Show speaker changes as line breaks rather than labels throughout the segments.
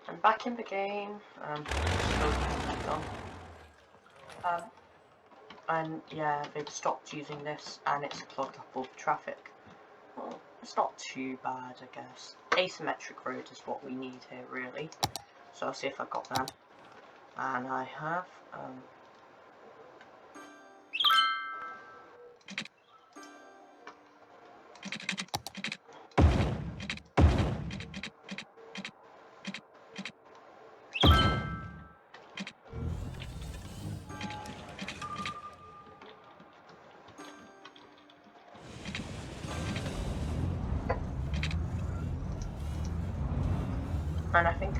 I'm back in the game. And yeah, they've stopped using this, and it's clogged up all the traffic. Well, it's not too bad, I guess. Asymmetric road is what we need here, really. So I'll see if I've got that. And I have. And I think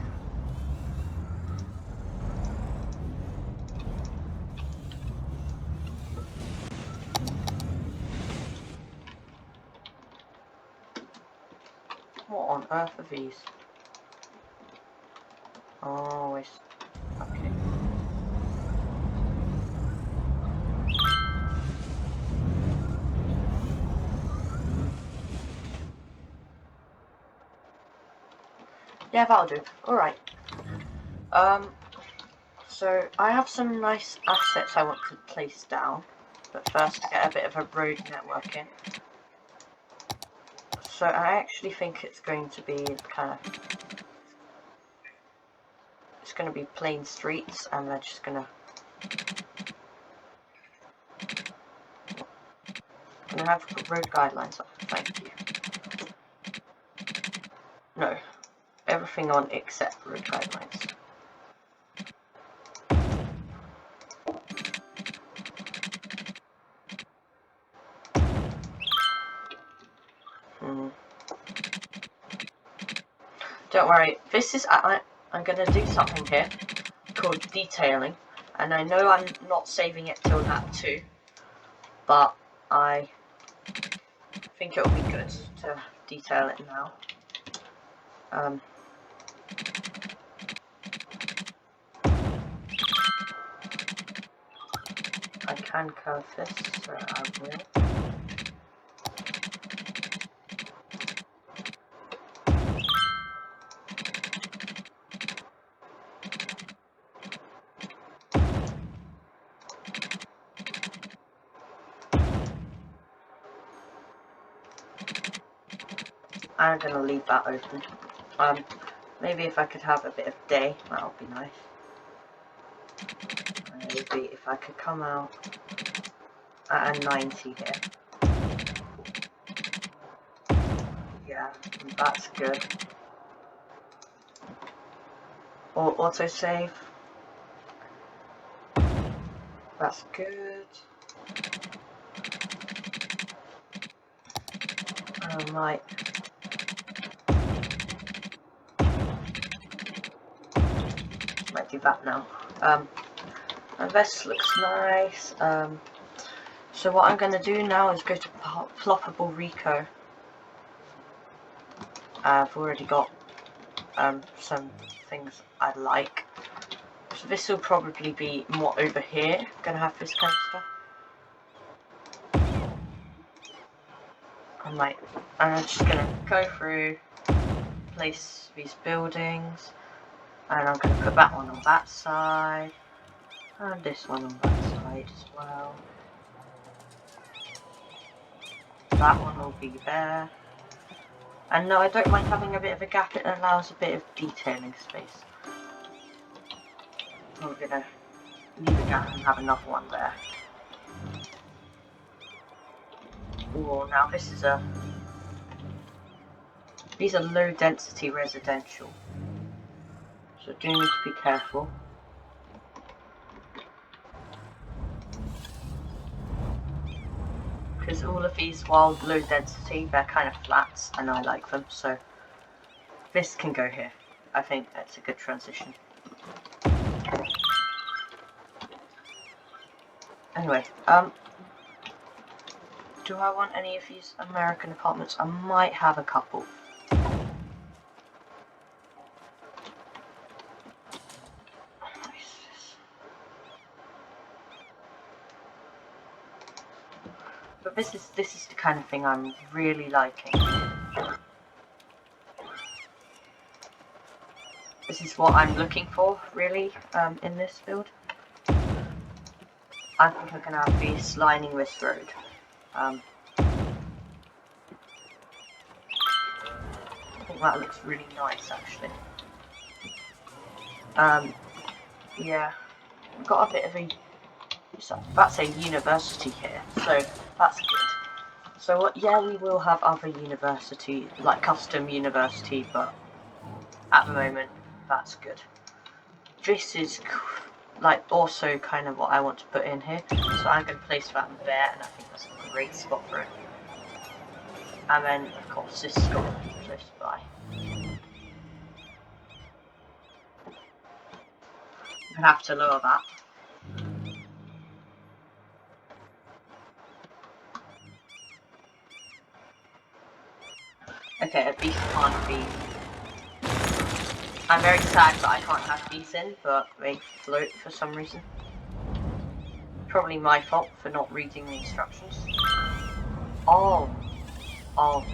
what on earth are these? Oh, it's okay. Yeah, that'll do. Alright. So I have some nice assets I want to place down, but first I get a bit of a road network in. So I actually think it's going to be it's going to be plain streets, and they're just going to have road guidelines up. Thank you. No, everything on except road guidelines. Don't worry, this is I'm going to do something here called detailing, and I know I'm not saving it till that 2, but I think it will be good to detail it now. I can curve this, so I will. I'm going to leave that open. Maybe if I could have a bit of day, that would be nice. Maybe if I could come out at a 90 here. Yeah, that's good. Or autosave. That's good. Might do that now. And this looks nice. So what I'm going to do now is go to Ploppable Rico. I've already got some things I like. So this will probably be more over here. Gonna have this kind of stuff. I'm just gonna go through, place these buildings, and I'm gonna put that one on that side, and this one on that side as well. That one will be there. And no, I don't mind having a bit of a gap, it allows a bit of detailing space. We're gonna leave a gap and have another one there. Oh, now this is these are low density residential, so do need to be careful. Because all of these, while low density, they're kind of flats, and I like them, so this can go here. I think that's a good transition. Anyway, do I want any of these American apartments? I might have a couple. But this is the kind of thing I'm really liking. This is what I'm looking for, really, in this build. I think I'm gonna have these lining this road. I think that looks really nice, actually. Yeah, we've got a bit of a, that's a university here, so that's good. So yeah, we will have other university, like custom university, but at the moment, that's good. This is like also kind of what I want to put in here, so I'm going to place that there, and I think that's a great spot for it. And then, of course, this is close by. I'm going to have to lower that. Okay, at least can't be. I'm very sad that I can't have these in, but they float for some reason. Probably my fault for not reading the instructions. Oh. Oh.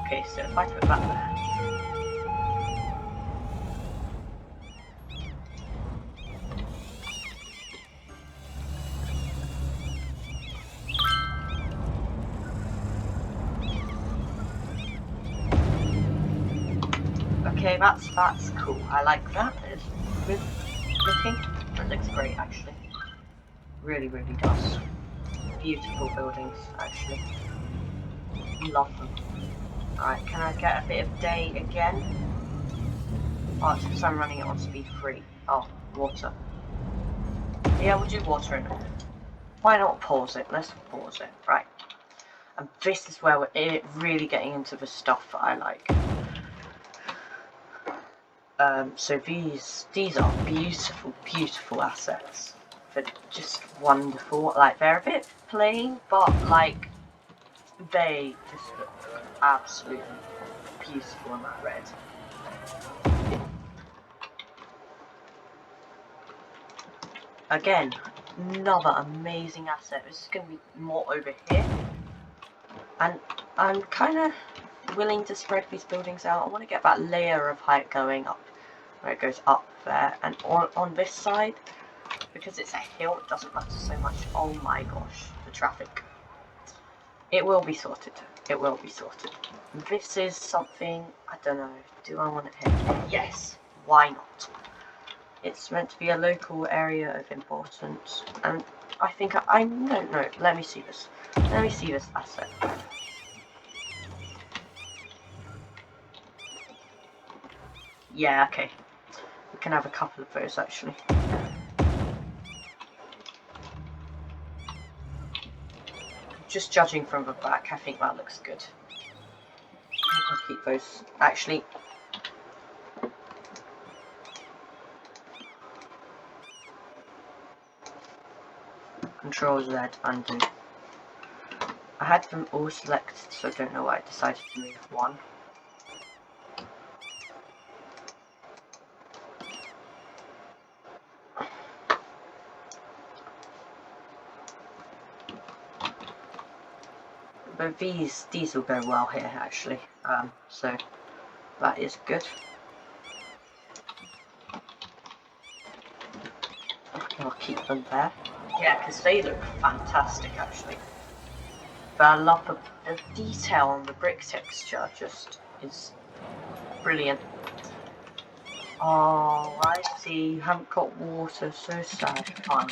Okay, so if I put that there. Okay, that's cool. I like that. It's good looking. It looks great, actually. Really, really does. Beautiful buildings, actually. Love them. Alright, can I get a bit of day again? Oh, it's because I'm running it on speed 3. Oh, water. Yeah, we'll do water in it. Why not pause it? Let's pause it. Right. And this is where we're really getting into the stuff that I like. So these are beautiful, beautiful assets. They're just wonderful. Like, they're a bit plain, but like, they just look absolutely beautiful in that red. Again, another amazing asset. This is going to be more over here. And I'm kind of willing to spread these buildings out. I want to get that layer of height going up, where it goes up there. And on this side, because it's a hill, it doesn't matter so much. Oh my gosh, the traffic. It will be sorted. It will be sorted. This is something, I don't know, do I want it here? Yes, why not? It's meant to be a local area of importance, and I think I don't know. Let me see this. Let me see this asset. Yeah, okay. We can have a couple of those actually. Just judging from the back, I think that looks good. I'll keep those. Actually, Control Z, undo. I had them all selected, so I don't know why I decided to move one. But these will go well here actually. So that is good. I'll keep them there. Yeah, because they look fantastic actually. But I love the detail on the brick texture, just is brilliant. Oh, I see, you haven't got water, so sad. Fine.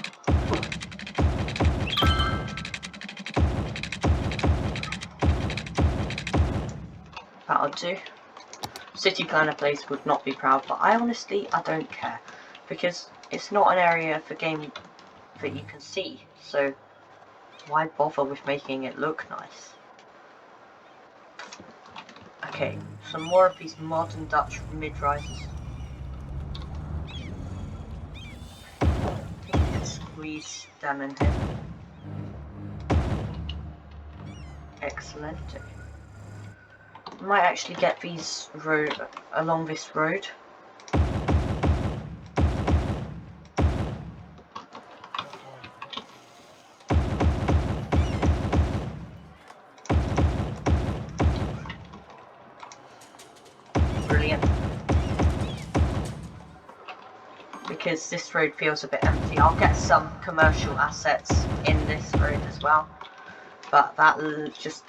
That'll do. City Planner Place would not be proud, but I don't care. Because it's not an area of the game that you can see, so why bother with making it look nice? Okay, some more of these modern Dutch mid-rises. Squeeze them in here. Excellent. Might actually get these along this road. Brilliant. because this road feels a bit empty. I'll get some commercial assets in this road as well, but that just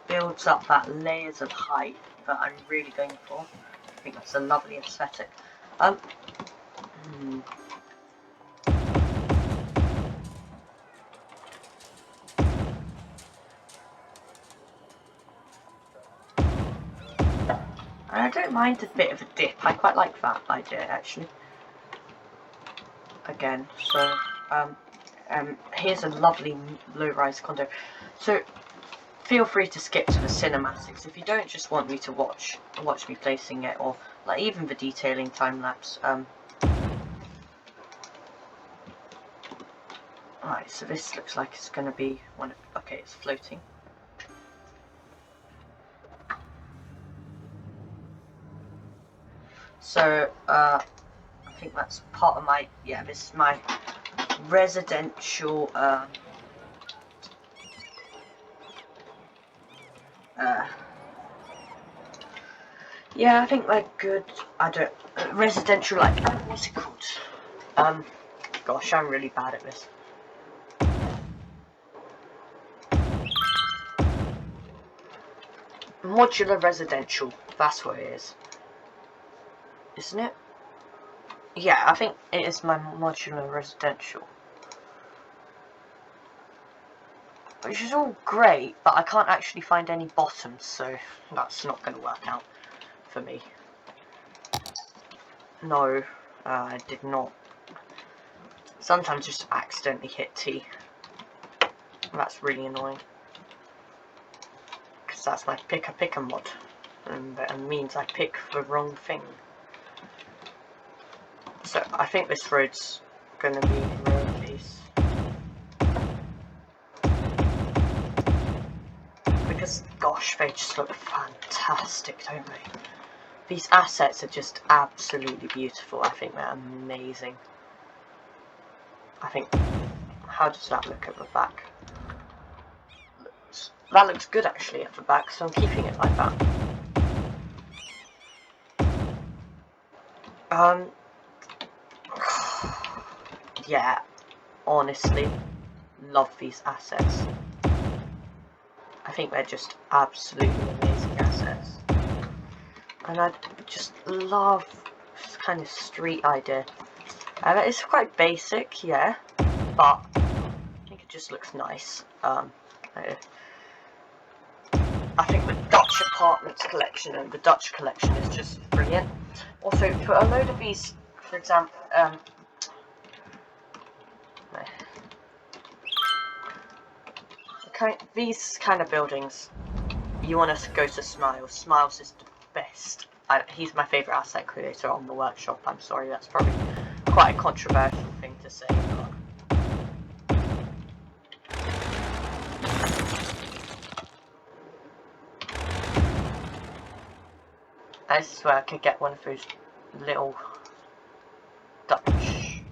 builds up that layers of height that I'm really going for. I think that's a lovely aesthetic. I don't mind a bit of a dip. I quite like that idea actually. Again, so here's a lovely low-rise condo. So feel free to skip to the cinematics if you don't just want me to watch me placing it, or like even the detailing time lapse. Alright, so this looks like it's going to be one of, okay, it's floating. So I think that's part of my, yeah, this is my residential yeah, I think they're good. I don't residential, like, what's it called? Gosh, I'm really bad at this. Modular residential, that's what it is, isn't it? Yeah, I think it is my modular residential, which is all great, but I can't actually find any bottoms, so that's not going to work out for me. No, I did not. Sometimes just accidentally hit T. That's really annoying, because that's my picker mod, and that means I pick the wrong thing. So I think this road's gonna be road piece, because gosh, they just look fantastic, don't they? These assets are just absolutely beautiful. I think they're amazing. I think, how does that look at the back? That looks good actually at the back, so I'm keeping it like that. Yeah, honestly, love these assets. I think they're just absolutely amazing assets. And I just love this kind of street idea. It's quite basic, yeah, but I think it just looks nice. I think the Dutch apartments collection and the Dutch collection is just brilliant. Also, for a load of these, for example, these kind of buildings, you want to go to Smiles. Smiles is the best. He's my favourite asset creator on the workshop. I'm sorry, that's probably quite a controversial thing to say, but this is where I could get one of those little Dutch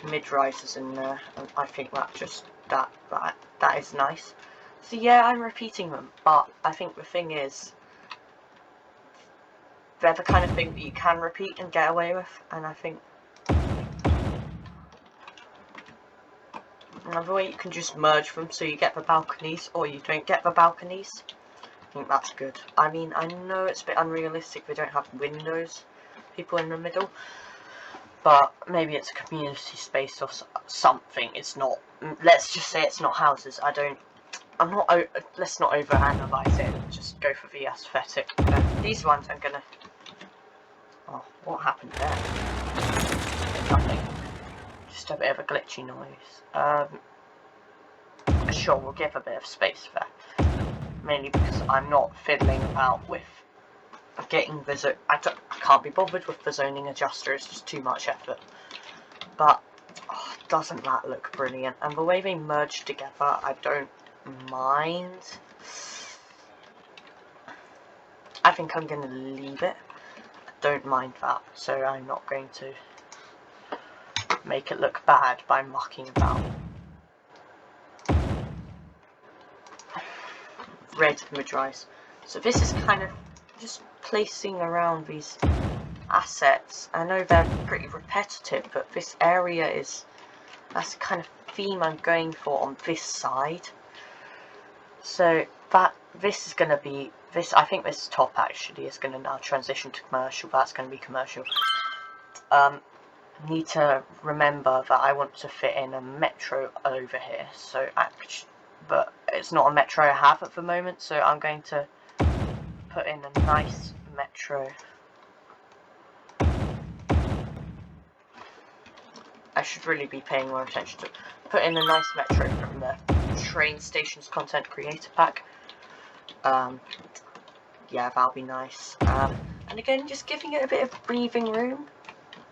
mid-rises in there, and I think that just that is nice. So yeah, I'm repeating them, but I think the thing is, they're the kind of thing that you can repeat and get away with, and I think another way you can just merge them so you get the balconies or you don't get the balconies. I think that's good. I mean, I know it's a bit unrealistic, we don't have windows, people in the middle, but maybe it's a community space or something. It's not, let's just say it's not houses. Let's not overanalyze it, just go for the aesthetic. These ones I'm gonna, oh, what happened there? Nothing, just a bit of a glitchy noise. Sure, we'll give a bit of space there, mainly because I'm not fiddling about with getting the I can't be bothered with the zoning adjuster, it's just too much effort. But oh, doesn't that look brilliant? And the way they merge together, I don't mind. I think I'm going to leave it. I don't mind that, so I'm not going to make it look bad by mucking about. Red mid-rise. So this is kind of just placing around these assets. I know they're pretty repetitive, but this area that's the kind of theme I'm going for on this side. So this is going to be I think this top actually is going to now transition to commercial. That's going to be commercial. Need to remember that I want to fit in a metro over here. So but it's not a metro I have at the moment. So I'm going to put in a nice metro. I should really be paying more attention to it. Put in a nice metro from the train stations content creator pack. Yeah, that'll be nice. And again, just giving it a bit of breathing room,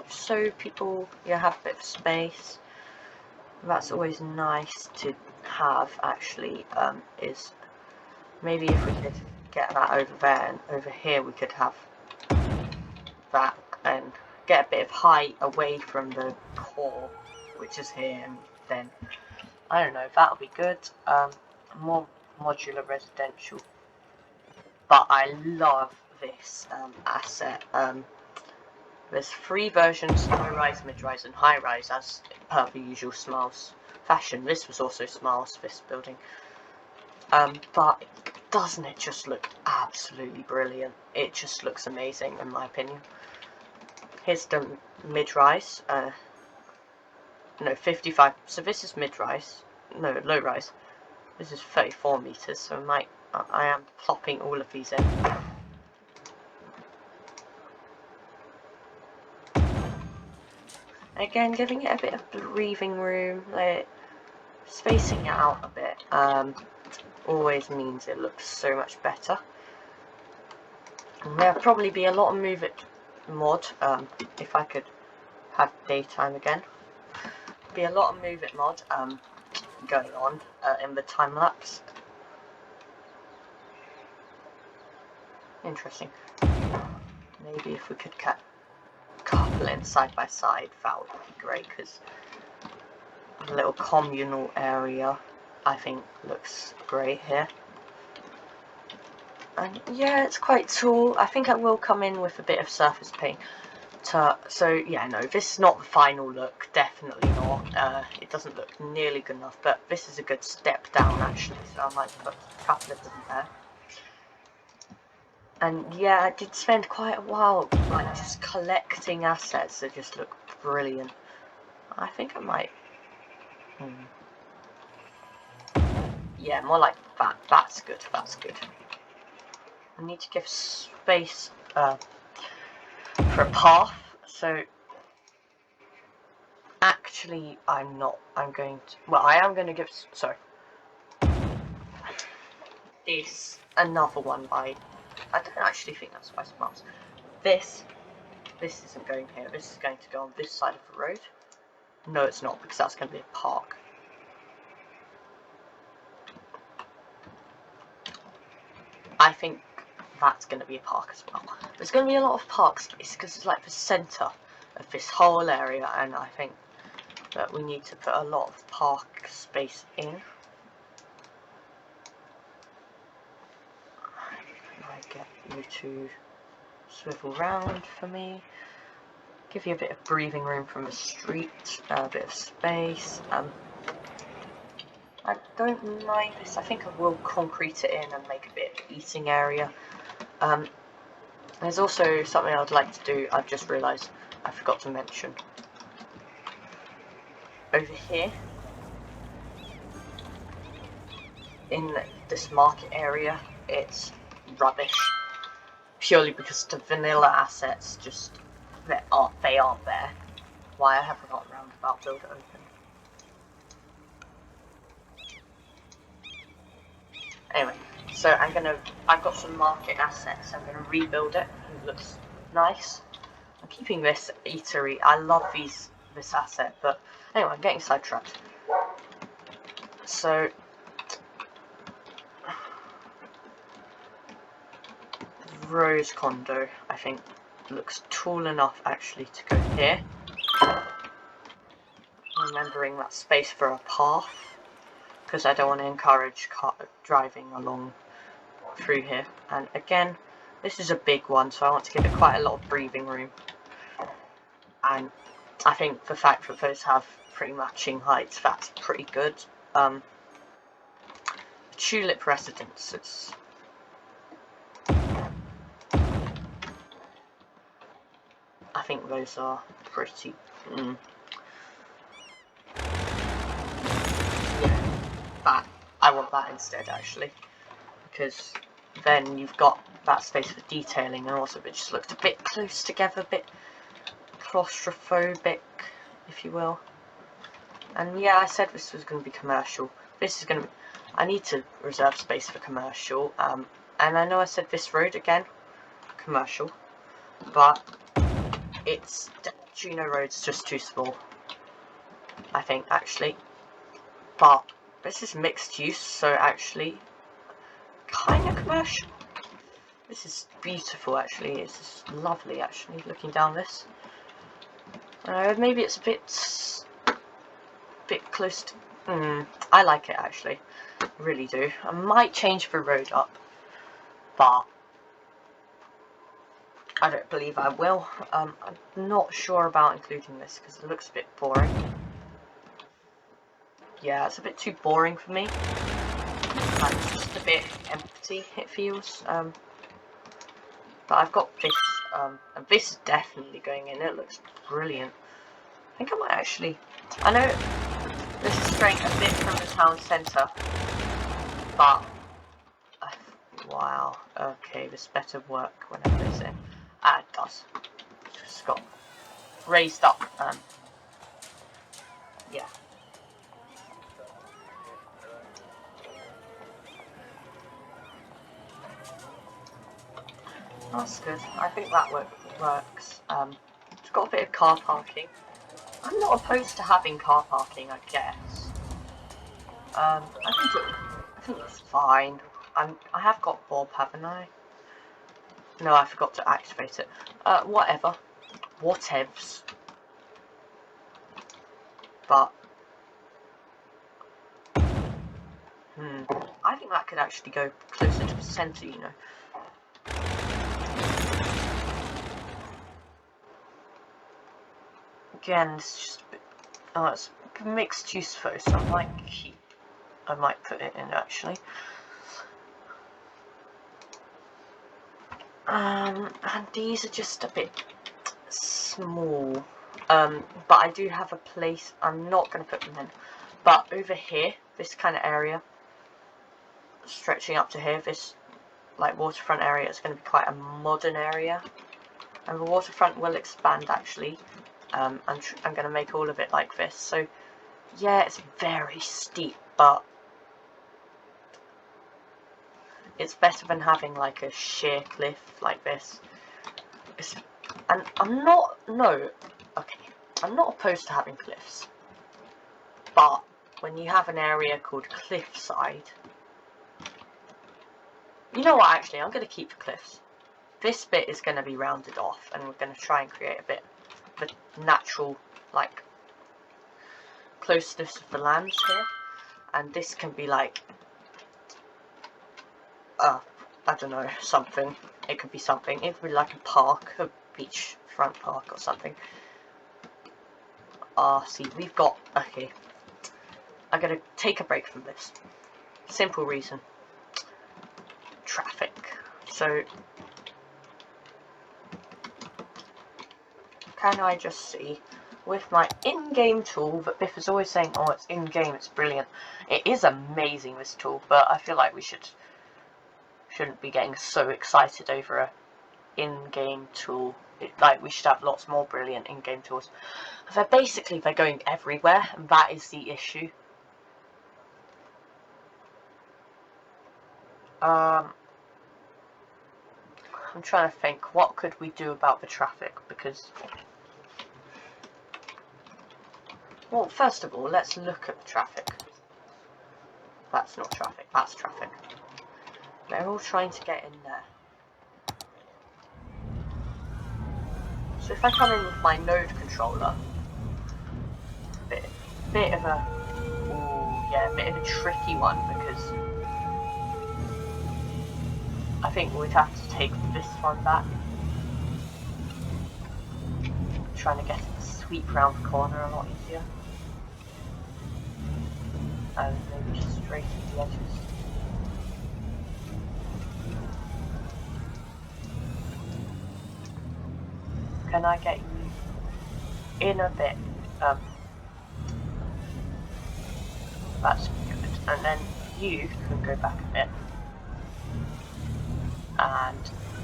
so people have a bit of space. That's always nice to have, actually. Is maybe if we could get that over there, and over here we could have that, and get a bit of height away from the core, which is here, and then I don't know, that'll be good. More modular residential, but I love this asset. There's 3 versions: low-rise, mid-rise, and high-rise, as per the usual Smiles fashion. This was also Smiles, this building. But doesn't it just look absolutely brilliant? It just looks amazing, in my opinion. Here's the mid-rise. No, 55. So this is mid-rise. No, low-rise. This is 34 meters. So I am plopping all of these in. Again, giving it a bit of breathing room, spacing it out a bit, always means it looks so much better. And there'll probably be a lot of Move It mod, if I could have daytime again. Be a lot of Move It mod going on in the time lapse. Interesting. Maybe if we could couple in side by side, that would be great, because a little communal area I think looks great here. And yeah, it's quite tall. I think I will come in with a bit of surface paint. So yeah, no, this is not the final look, definitely not. It doesn't look nearly good enough, but this is a good step down actually, so I might put a couple of them there. And yeah, I did spend quite a while like just collecting assets that just look brilliant. I think I might... Yeah, more like that. That's good, that's good. I need to give space for a path, so actually I'm going to... Well, I am going to give... Sorry. This, another one by... I don't actually think that's by Smiles. This isn't going here. This is going to go on this side of the road. No, it's not, because that's going to be a park. I think that's going to be a park as well. There's going to be a lot of park space, because it's like the centre of this whole area, and I think that we need to put a lot of park space in. I get you to swivel round for me. Give you a bit of breathing room from the street, a bit of space. I don't mind this. I think I will concrete it in and make a bit of eating area. There's also something I'd like to do. I've just realised I forgot to mention. Over here, in this market area, it's rubbish. Purely because the vanilla assets just... they aren't there. Why I haven't got roundabout build it open. Anyway, so I've got some market assets. I'm gonna rebuild it. It looks nice. I'm keeping this eatery. I love this asset, but anyway, I'm getting sidetracked. So Rose condo, I think, looks tall enough actually to go here. Remembering that space for a path, because I don't want to encourage driving along through here. And again, This is a big one, so I want to give it quite a lot of breathing room. And I think the fact that those have pretty matching heights, that's pretty good. Tulip residences. I think those are pretty... Yeah, that. I want that instead, actually. Because then you've got that space for detailing, and also it just looks a bit close together, a bit claustrophobic, if you will. And yeah, I said this was going to be commercial. This is going to be... I need to reserve space for commercial. And I know I said this road again, commercial, but it's... Juno Road's just too small, I think, actually. But this is mixed use, so actually kind of commercial. This is beautiful, actually. It's lovely, actually, looking down this. Maybe it's a bit close to... I like it, actually. I really do. I might change the road up, but I don't believe I will. I'm not sure about including this because it looks a bit boring. Yeah, it's a bit too boring for me. Like, it's just a bit empty, it feels. But I've got this, and this is definitely going in. It looks brilliant. I think I might actually... I know this is straying a bit from the town centre, but... wow, okay, this better work when I put this in. Ah, it does. It's got raised up, yeah. That's good. I think that works. It's got a bit of car parking. I'm not opposed to having car parking, I guess. I think it's fine. I have got Bob, haven't I? No, I forgot to activate it. Whatever. Whatevs. But I think that could actually go closer to the centre, you know. Again, it's just a bit... oh, it's mixed use though, so I might put it in, actually. And these are just a bit small. But I do have a place... I'm not going to put them in. But over here, this kind of area, stretching up to here, this like waterfront area is going to be quite a modern area. And the waterfront will expand, actually. I'm going to make all of it like this. So, yeah, it's very steep, but it's better than having like a sheer cliff like this. And I'm not opposed to having cliffs. But when you have an area called cliffside, you know what, actually, I'm going to keep the cliffs. This bit is going to be rounded off, and we're going to try and create a bit of a natural, like, closeness of the lands here. And this can be like, I don't know, something. It could be something. It could be like a park, a beachfront park or something. See, we've got, okay, I'm going to take a break from this. Simple reason. Traffic. So, can I just see with my in-game tool that Biff is always saying, oh, it's in-game, it's brilliant. It is amazing, this tool, but I feel like we shouldn't be getting so excited over a in-game tool. Like, we should have lots more brilliant in-game tools. They're going everywhere, and that is the issue. I'm trying to think, what could we do about the traffic, because... well, first of all, let's look at the traffic. That's not traffic, that's traffic. They're all trying to get in there. So if I come in with my node controller, bit of a tricky one, because I think we'd have to take this one back. Trying to get it to sweep round the corner a lot easier. And maybe just straight at the edges. Can I get you in a bit? That's good. And then you can go back a bit. And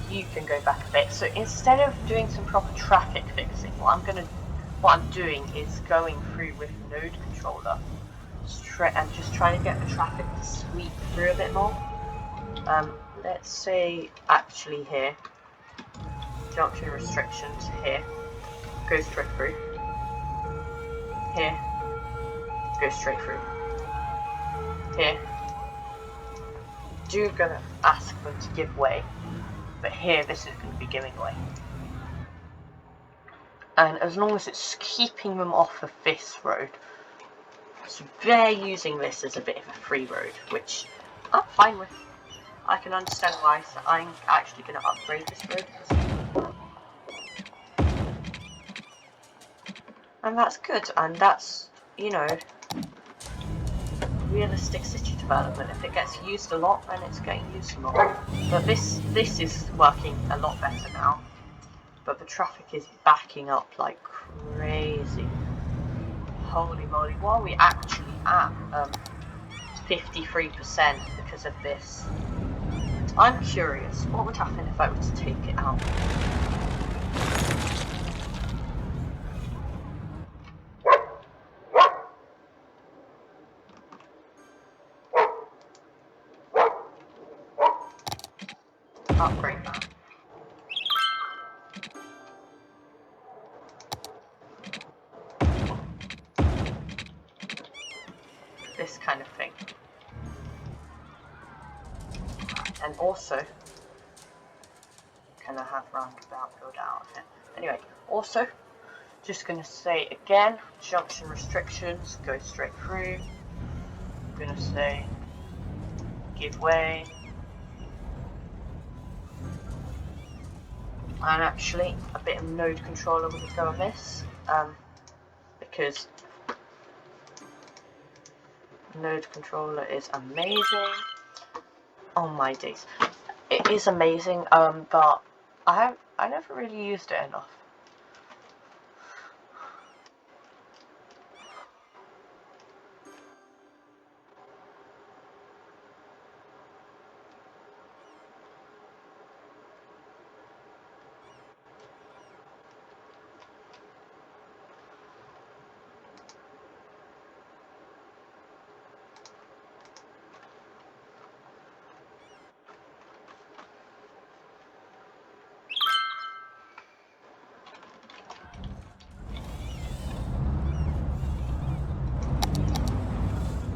you can go back a bit. So instead of doing some proper traffic fixing, what I'm doing is going through with node controller and just trying to get the traffic to sweep through a bit more. Let's say actually here, junction restrictions here, go straight through. Here, go straight through. Here, gonna ask them to give way, but here this is going to be giving way. And as long as it's keeping them off of this road, so they're using this as a bit of a free road, which I'm fine with. I can understand why, so I'm actually going to upgrade this road. And that's good, and that's, you know, realistic city development. If it gets used a lot, then it's getting used a lot. But this is working a lot better now. But the traffic is backing up like crazy. Holy moly, what are we actually at? 53% because of this. I'm curious, what would happen if I were to take it out? Upgrade that. This kind of thing. And also, can I have roundabout build out of it? Anyway, also, just going to say again, junction restrictions, go straight through. I'm going to say, give way. And actually, a bit of node controller would go on this, because node controller is amazing. Oh my days, it is amazing. But I never really used it enough.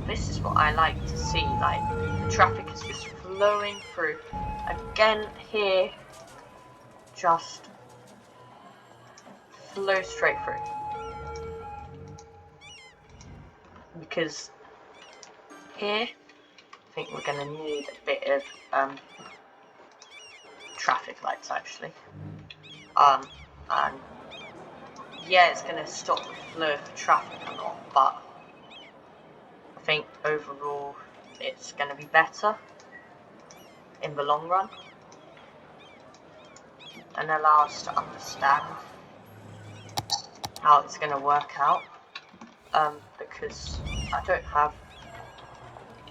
This is what I like to see, like, the traffic is just flowing through. Again, here, just flow straight through. Because here, I think we're going to need a bit of traffic lights, actually. And yeah, it's going to stop the flow of the traffic a lot, but I think overall it's going to be better in the long run and allow us to understand how it's going to work out, because I don't have,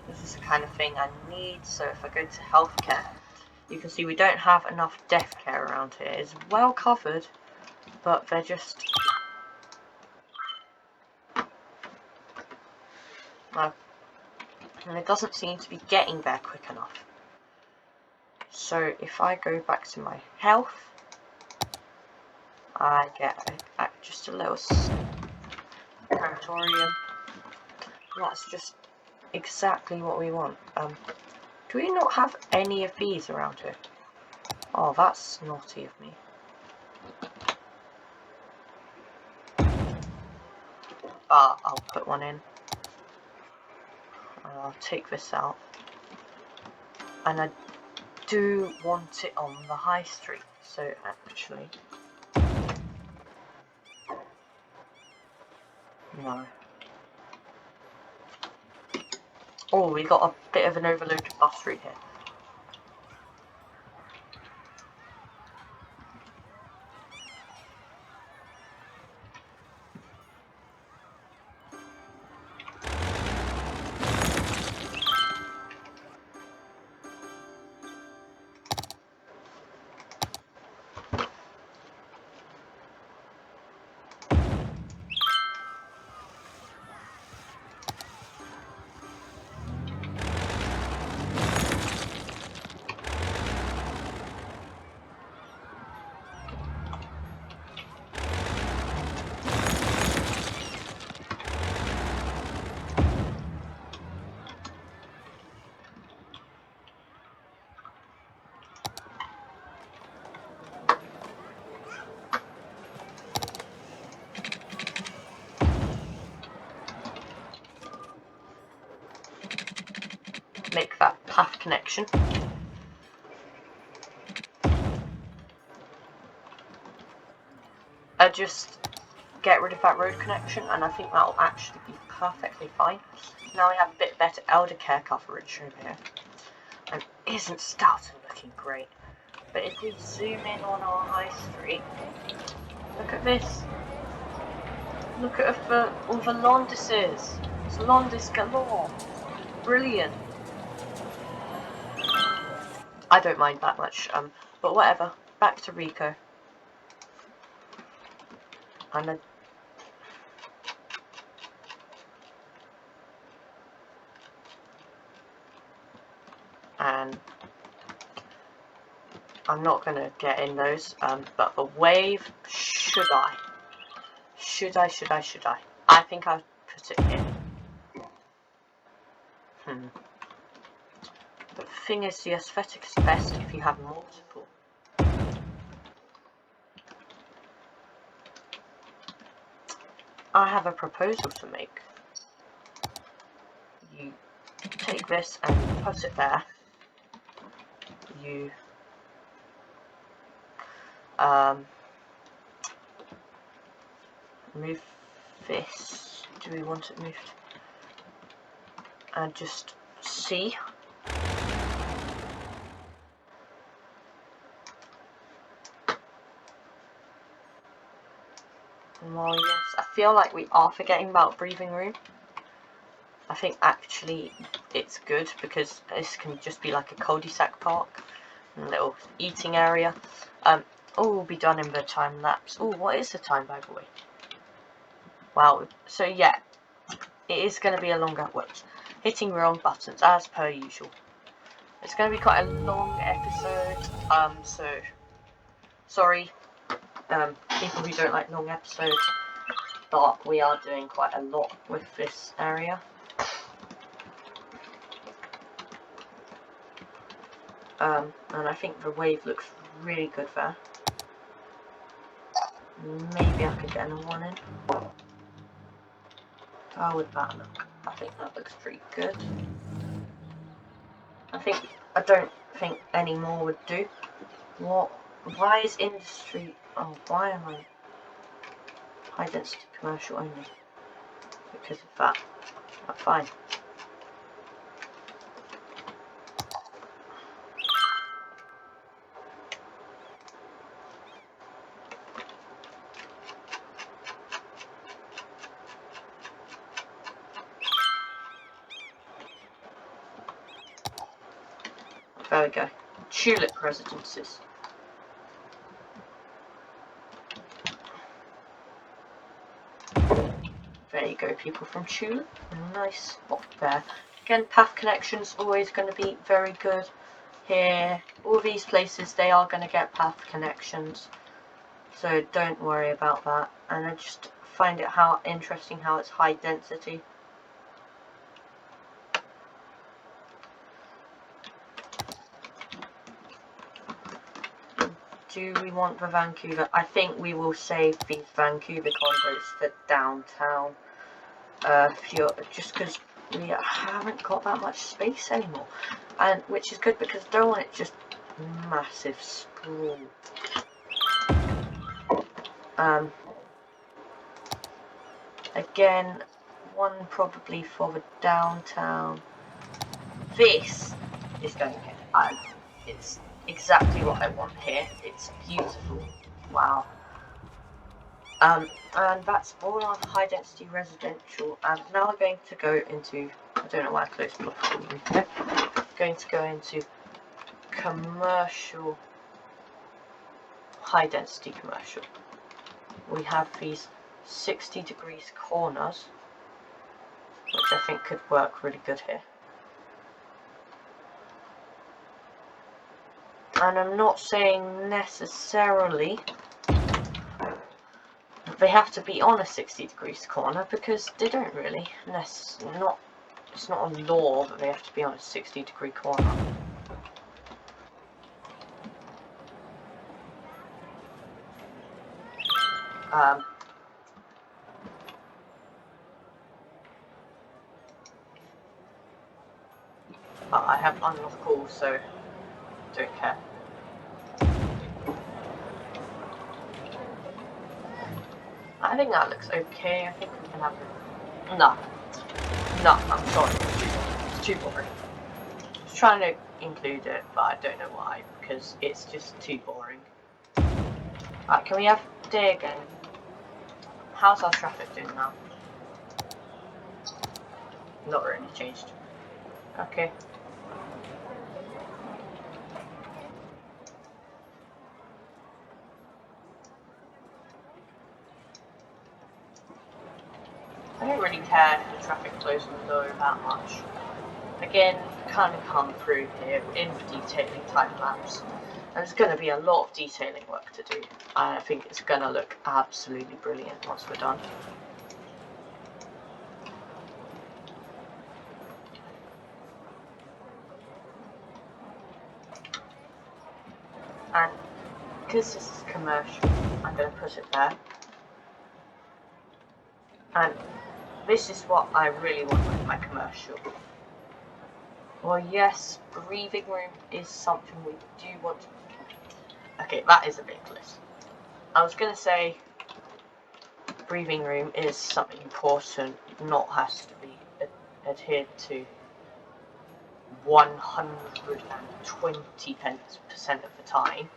this is the kind of thing I need. So if I go to healthcare, you can see we don't have enough death care around here. It's well covered, but they're just, well, and it doesn't seem to be getting there quick enough. So if I go back to my health, I get just a little crematorium. That's just exactly what we want. Do we not have any of these around here? Oh, that's naughty of me. But I'll put one in. I'll take this out. And do want it on the high street, so actually, no. Oh, we got a bit of an overloaded bus route here. Make that path connection. Just get rid of that road connection, and I think that'll actually be perfectly fine. Now we have a bit better elder care coverage over here, and isn't Stoughton looking great? But if we zoom in on our high street, look at this. Look at all the Londises. It's Londis galore. Brilliant. I don't mind that much, but whatever. Back to Rico. And I'm not going to get in those, but the wave, should I? I think I'll put it in. But the thing is, the aesthetic is best if you have multiple. I have a proposal to make. You take this and put it there. You move this. Do we want it moved? And just see. Well, yes, I feel like we are forgetting about breathing room. I think actually it's good because this can just be like a cul-de-sac park, a little eating area. Oh, we'll be done in the time lapse. Oh, what is the time, by the way? Wow. So yeah, it is going to be a longer. Whoops, hitting wrong buttons as per usual. It's going to be quite a long episode. So sorry, people who don't like long episodes, but we are doing quite a lot with this area. And I think the wave looks really good there. Maybe I could get another one in. How would that look? I think that looks pretty good. I don't think any more would do. What? Why is industry? Oh, why am I high density commercial only? Because of that. That's fine. There we go. Tulip residences. There you go, people from Tulip. Nice spot there. Again, path connections always going to be very good here. All these places, they are going to get path connections, so don't worry about that. And I just find it interesting how it's high density. Do we want the Vancouver? I think we will save these Vancouver condos for downtown. Just because we haven't got that much space anymore, and which is good because I don't want it just massive sprawl. Again, one probably for the downtown. This is going here, and it's exactly what I want here. It's beautiful. Wow. And that's all our high density residential. And now I'm going to go into, I don't know why I closed the book. Going to go into commercial, high density commercial. We have these 60 degrees corners, which I think could work really good here. And I'm not saying necessarily they have to be on a 60 degrees corner, because they don't really. It's not a law that they have to be on a 60 degree corner. But I have unlocked all, so don't care. I think that looks okay. I think we can have it. No, I'm sorry. It's too boring. I was trying to include it, but I don't know why, because it's just too boring. Alright, can we have day again? How's our traffic doing now? Not really changed. Okay. I don't really care if the traffic flows low that much. Again, kind of come through here in the detailing time lapse. And there's going to be a lot of detailing work to do. I think it's going to look absolutely brilliant once we're done. And because this is commercial, I'm going to put it there. And this is what I really want with my commercial. Well, yes, breathing room is something we do want to... Okay, that is a big list. I was going to say breathing room is something important, not has to be adhered to 120% of the time.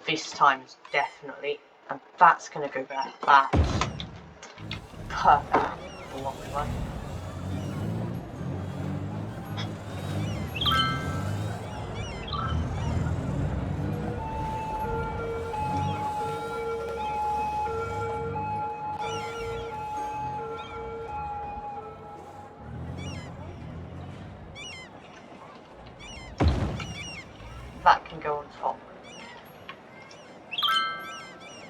This time is definitely, and that's going to go there. That is perfect for what we want. That can go on top.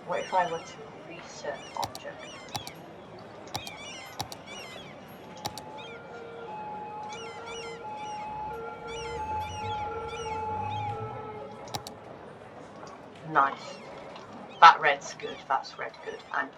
What if I were to reset object? Nice. That red's good, that's red good, and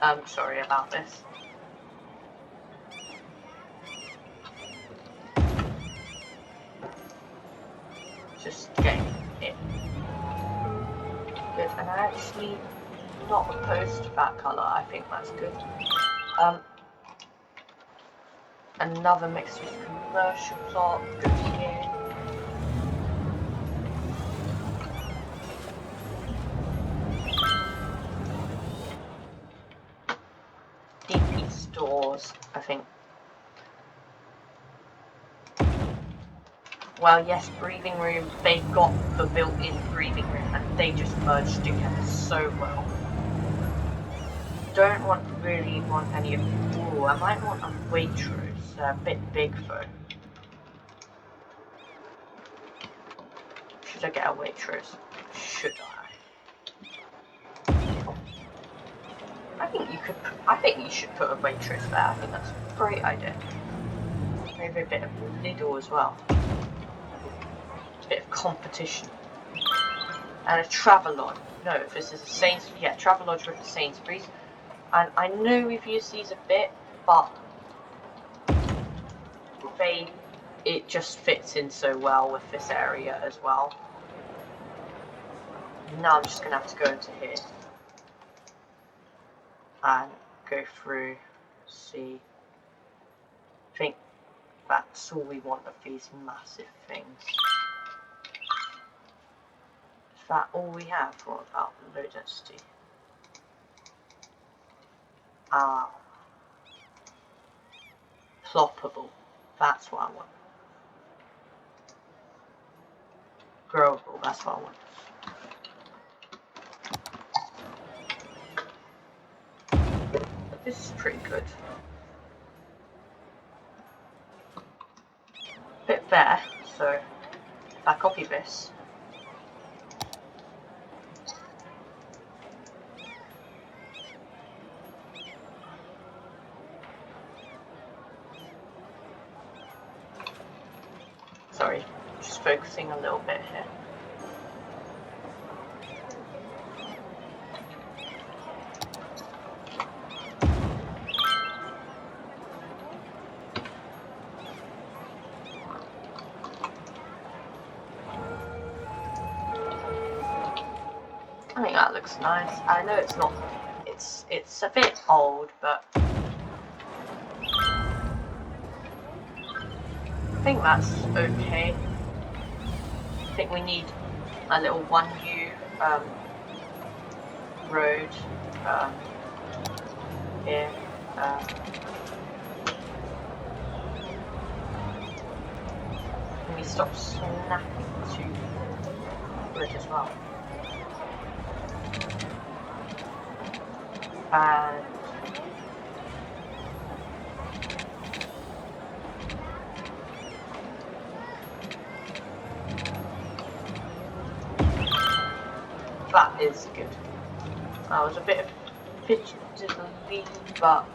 I'm sorry about this. Just getting it. Good, and I actually not opposed to that colour, I think that's good. Another mixed use commercial plot, good here. DP stores, I think. Well, yes, breathing room, they got the built-in breathing room and they just merged together so well. Don't really want any of... Ooh, I might want a Waitrose, a bit big though. Should I get a waitress? Should I? I think you should put a waitress there. I think that's a great idea. Maybe a bit of Lidl as well. A bit of competition. And a Travelodge. No, if this is a Sainsbury's, yeah, Travelodge with a Sainsbury's. And I know we've used these a bit, but it just fits in so well with this area as well. Now I'm just gonna have to go into here and go through, see. I think that's all we want of these massive things. Is that all we have? What about low density? Ah, ploppable. That's what I want. Growable. That's what I want. But this is pretty good. Bit bare, so if I copy this. Sorry, just focusing a little bit here. I think that looks nice. I know it's not, it's a bit old, but I think that's okay. I think we need a little 1U road here. Can we stop snapping to bridge as well? And that is good. That was a bit of fidgety, but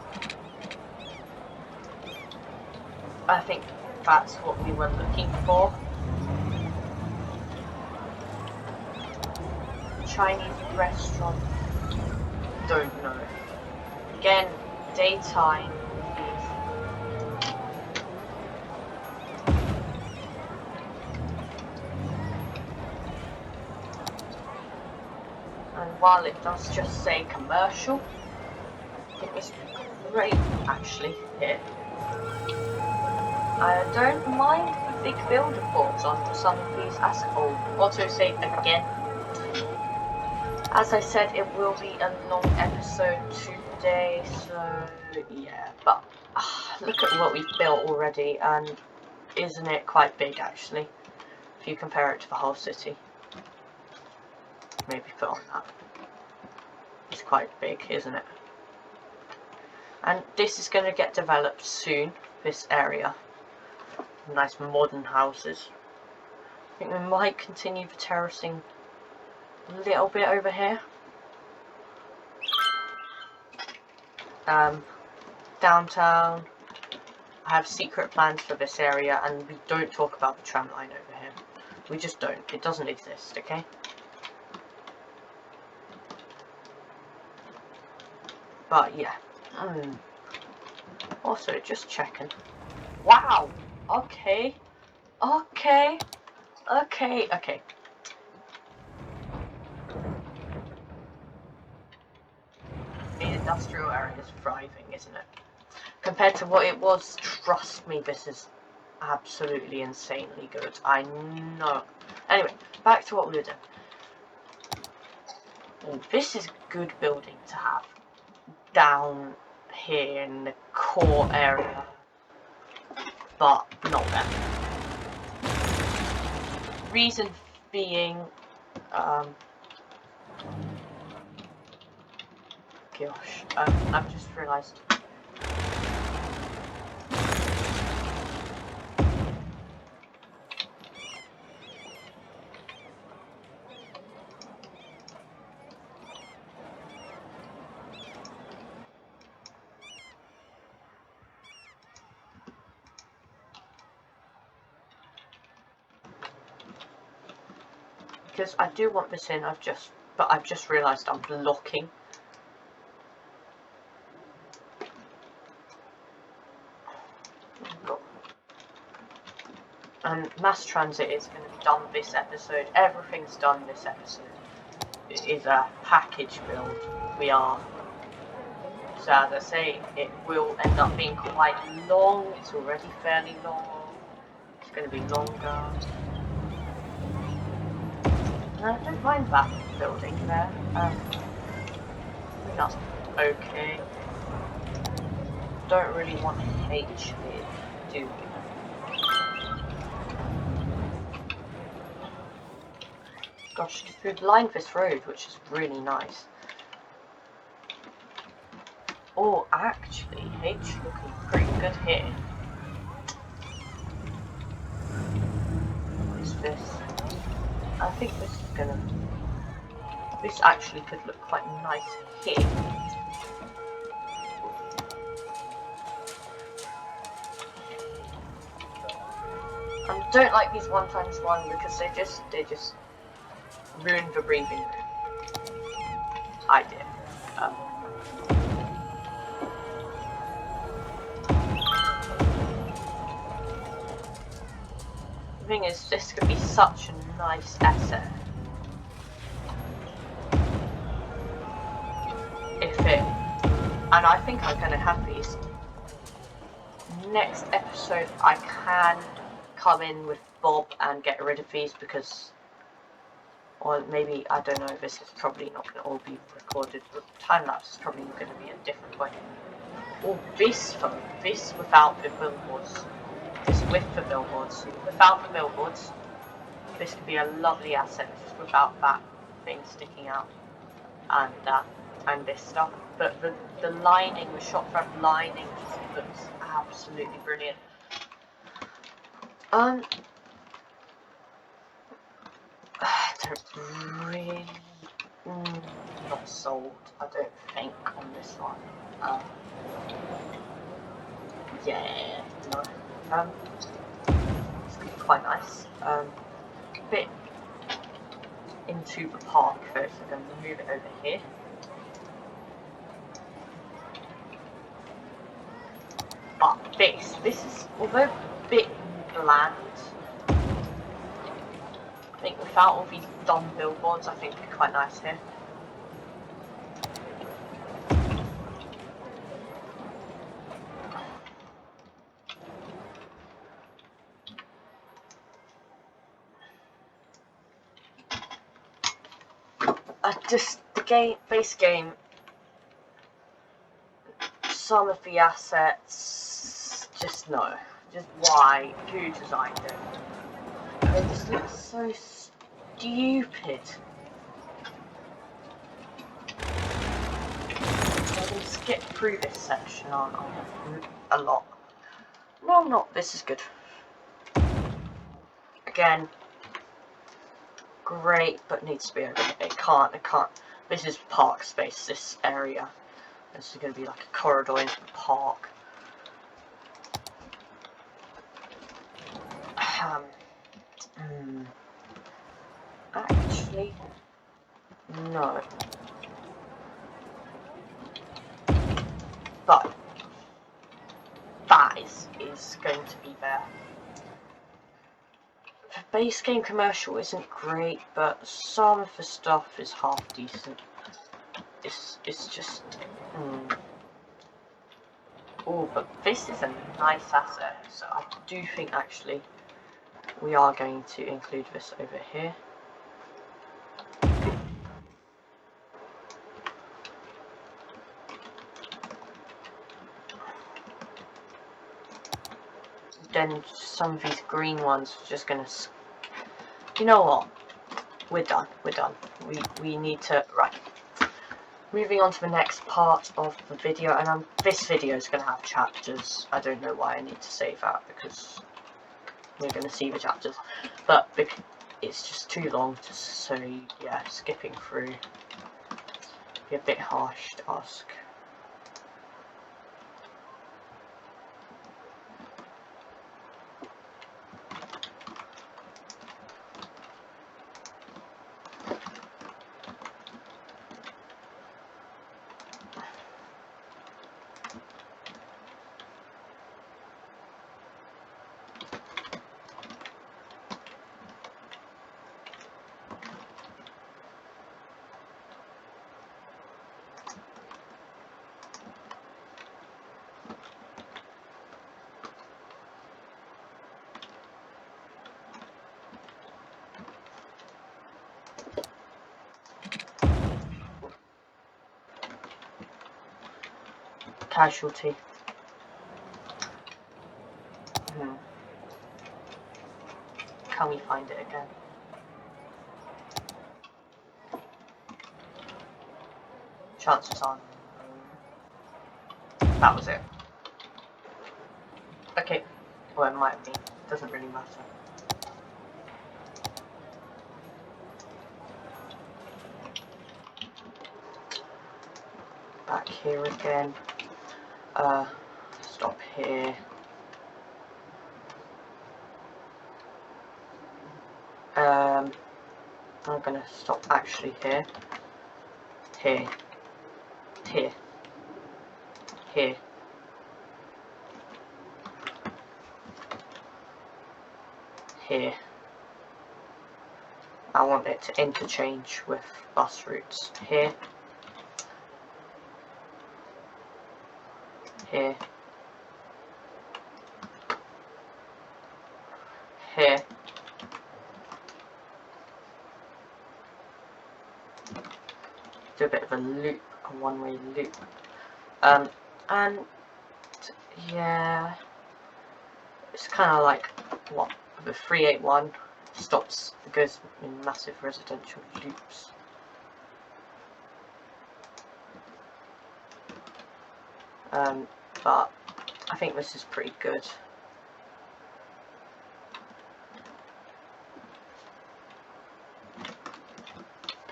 I think that's what we were looking for. Chinese restaurant. Don't know. Again, daytime. And while it does just say commercial, I think it's great actually here. I don't mind the big builder ports on some of these assets. Oh, autosave again. As I said, it will be a long episode today, so yeah, but look at what we've built already, and isn't it quite big actually, if you compare it to the whole city. Maybe put on that. It's quite big, isn't it? And this is going to get developed soon, this area. Nice modern houses. I think we might continue the terracing a little bit over here. Downtown. I have secret plans for this area, and we don't talk about the tram line over here. We just don't. It doesn't exist, okay? But yeah. Also, just checking. Wow! Okay. Okay. Okay. Okay. The industrial area is thriving, isn't it? Compared to what it was, trust me, this is absolutely insanely good. I know. Anyway, back to what we were doing. Oh, this is a good building to have down here in the core area, but not there. Reason being, gosh, I've just realised. because I do want this in. I've just realised I'm blocking. And mass transit is going to be done this episode. Everything's done this episode. It is a package build. We are. So as I say, it will end up being quite long. It's already fairly long. It's going to be longer. And I don't mind that building there. I think that's okay. Don't really want H here, do we? Gosh, we've lined this road, which is really nice. Oh, actually, H looking pretty good here. What is this? I think this is gonna... This actually could look quite nice here. I don't like these 1x1 because they just ruin the breathing room. I did. The thing is, this could be such a nice asset if it, and I think I'm going to have these. Next episode I can come in with Bob and get rid of these because, or maybe, I don't know, this is probably not going to all be recorded, but time-lapse is probably going to be a different way. Or this without the billboards. This with the billboards. Without the billboards, this could be a lovely asset just without that thing sticking out and that and this stuff. But the lining, the shop front lining just looks absolutely brilliant. I don't really not sold, I don't think, on this one. Yeah, no. It's gonna be quite nice. Bit into the park first. I'm going to move it over here. But this is, although a bit bland, I think without all these dumb billboards, I think it'd be quite nice here. Just the base game, some of the assets, just no. Just why? Who designed it? They just look so stupid. I'm going to skip through this section, aren't I? A lot. No, not. This is good. Again, great, but needs to be over here. It can't. This is park space, this area. This is going to be like a corridor into the park. Actually, no. But that is going to be there. The base game commercial isn't great, but some of the stuff is half decent. It's just... Oh, but this is a nice asset, so I do think actually we are going to include this over here. Then some of these green ones are just gonna... You know what? We're done. We need to... Right. Moving on to the next part of the video, and this video is going to have chapters. I don't know why I need to say that, because we're going to see the chapters. But it's just too long, so yeah, skipping through be a bit harsh to ask. casualty. Can we find it again? Chances are that was it. Okay, well it might be. Doesn't really matter. Back here again. Stop here. I'm gonna stop actually here. Here. Here. Here. Here. I want it to interchange with bus routes. Here. Here. Here. Do a bit of a loop, a one-way loop. And yeah, it's kind of like what the 381 stops, goes in massive residential loops. But I think this is pretty good.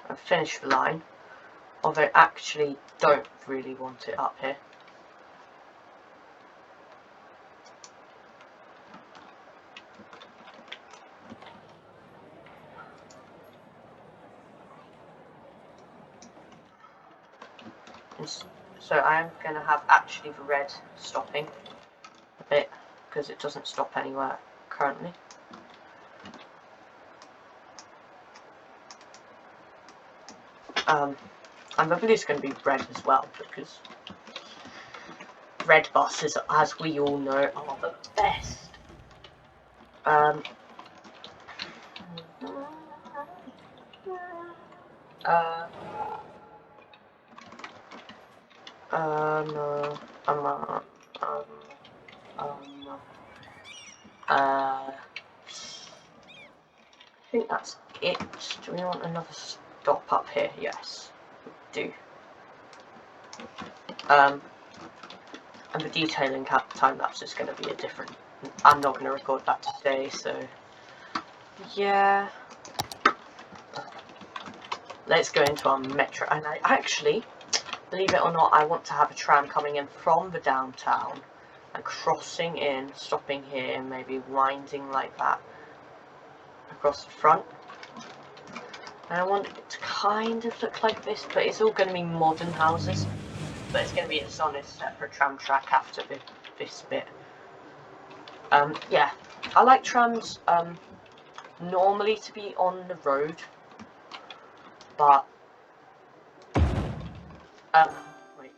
I've finished the line, although I actually don't really want it up here. So I'm going to have actually the red stopping a bit, because it doesn't stop anywhere currently. And the blue is going to be red as well, because red buses, as we all know, are the best. I think that's it. Do we want another stop up here? Yes, we do. And the detailing time lapse is going to be a different. I'm not going to record that today, so yeah. Let's go into our metro. And I actually, believe it or not, I want to have a tram coming in from the downtown and crossing in, stopping here, and maybe winding like that across the front. And I want it to kind of look like this, but it's all going to be modern houses. But it's going to be its own separate tram track after this bit. Yeah, I like trams normally to be on the road, but wait.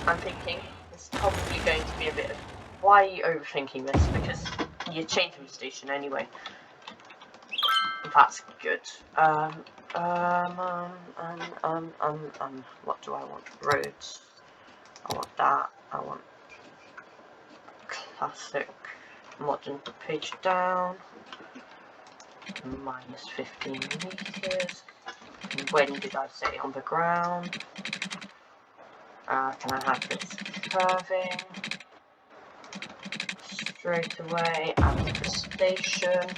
I'm thinking it's probably going to be a bit of, why are you overthinking this? Because you're changing the station anyway. That's good. What do I want? Roads. I want that. I want classic modern page down. Minus 15 meters. When did I say on the ground? Can I have this curving straight away at the station?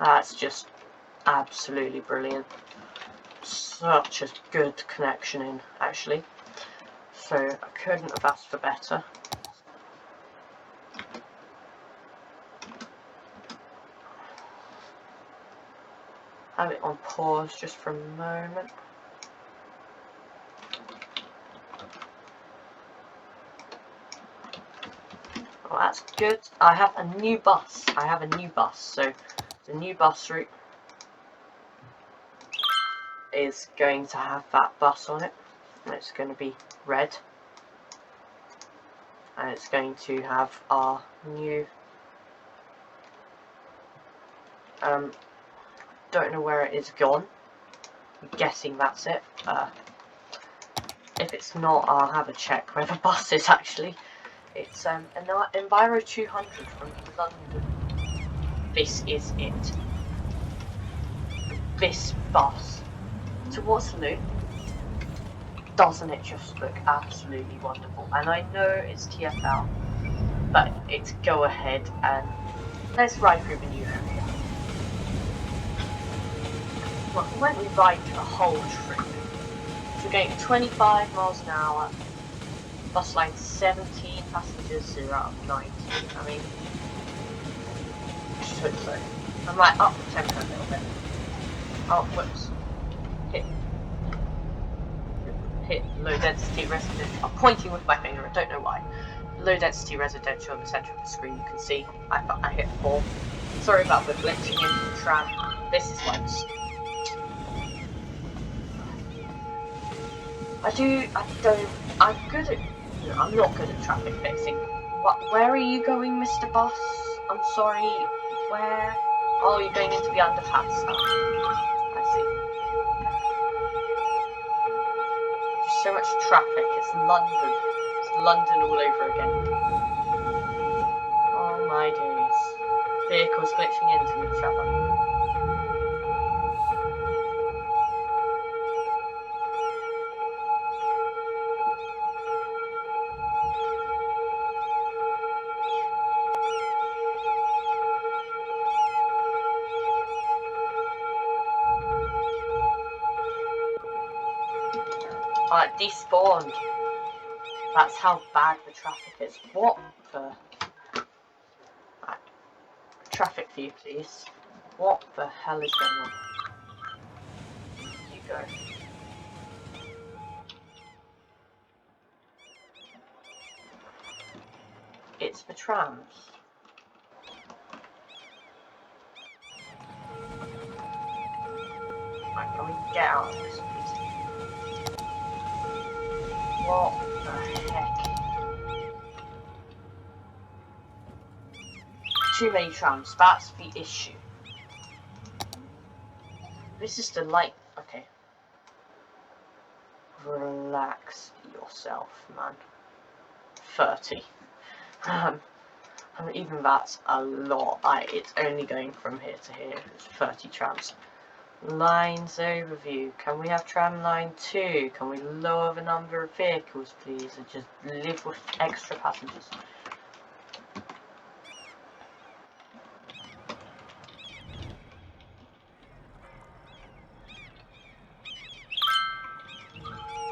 That's just absolutely brilliant. Such a good connection in, actually. So I couldn't have asked for better. Have it on pause just for a moment. Well, that's good. I have a new bus. So the new bus route is going to have that bus on it. And it's going to be red. And it's going to have our new Don't know where it is gone. I'm guessing that's it. If it's not, I'll have a check where the bus is actually. It's an Enviro 200 from London. This is it. This bus to Waterloo. Doesn't it just look absolutely wonderful? And I know it's TfL, but it's go ahead and let's ride through the new area. Well, when we ride the whole trip, we're going 25 miles an hour, bus line 17 passengers, 0 out of 19. I mean, I just hope so. I might up the tempo a little bit. Oh, whoops. Hit low density residential. I'm pointing with my finger, I don't know why. Low density residential in the centre of the screen, you can see I hit 4. Sorry about the glitching in the tram. This is what's. I'm not good at traffic fixing. Where are you going, Mr. Bus? I'm sorry, where? Oh, you're going into the underpass. I see. There's so much traffic, it's London. It's London all over again. Oh my days. Vehicles glitching into each other. It despawned. That's how bad the traffic is. What the... Right. Traffic view, please. What the hell is going on? You go. It's the trams. Right, can we get out of this, please? What the heck? Too many trams, that's the issue. This is the light. Okay. Relax yourself, man. 30. Even that's a lot. It's only going from here to here. It's 30 trams. Lines overview. Can we have tram line 2? Can we lower the number of vehicles, please, and just live with extra passengers?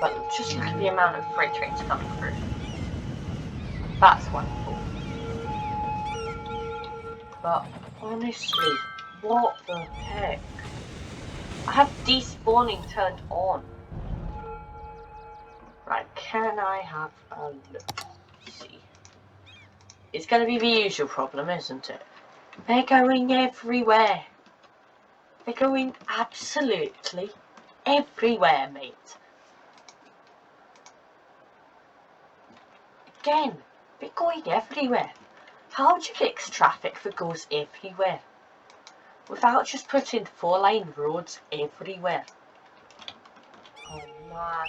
But just look at the amount of freight trains coming through. That's wonderful. But honestly, what the heck? I have despawning turned on. Right, can I have a look? See. It's going to be the usual problem, isn't it? They're going everywhere. They're going absolutely everywhere, mate. Again, they're going everywhere. How do you fix traffic that goes everywhere? Without just putting 4-lane roads everywhere. Oh man.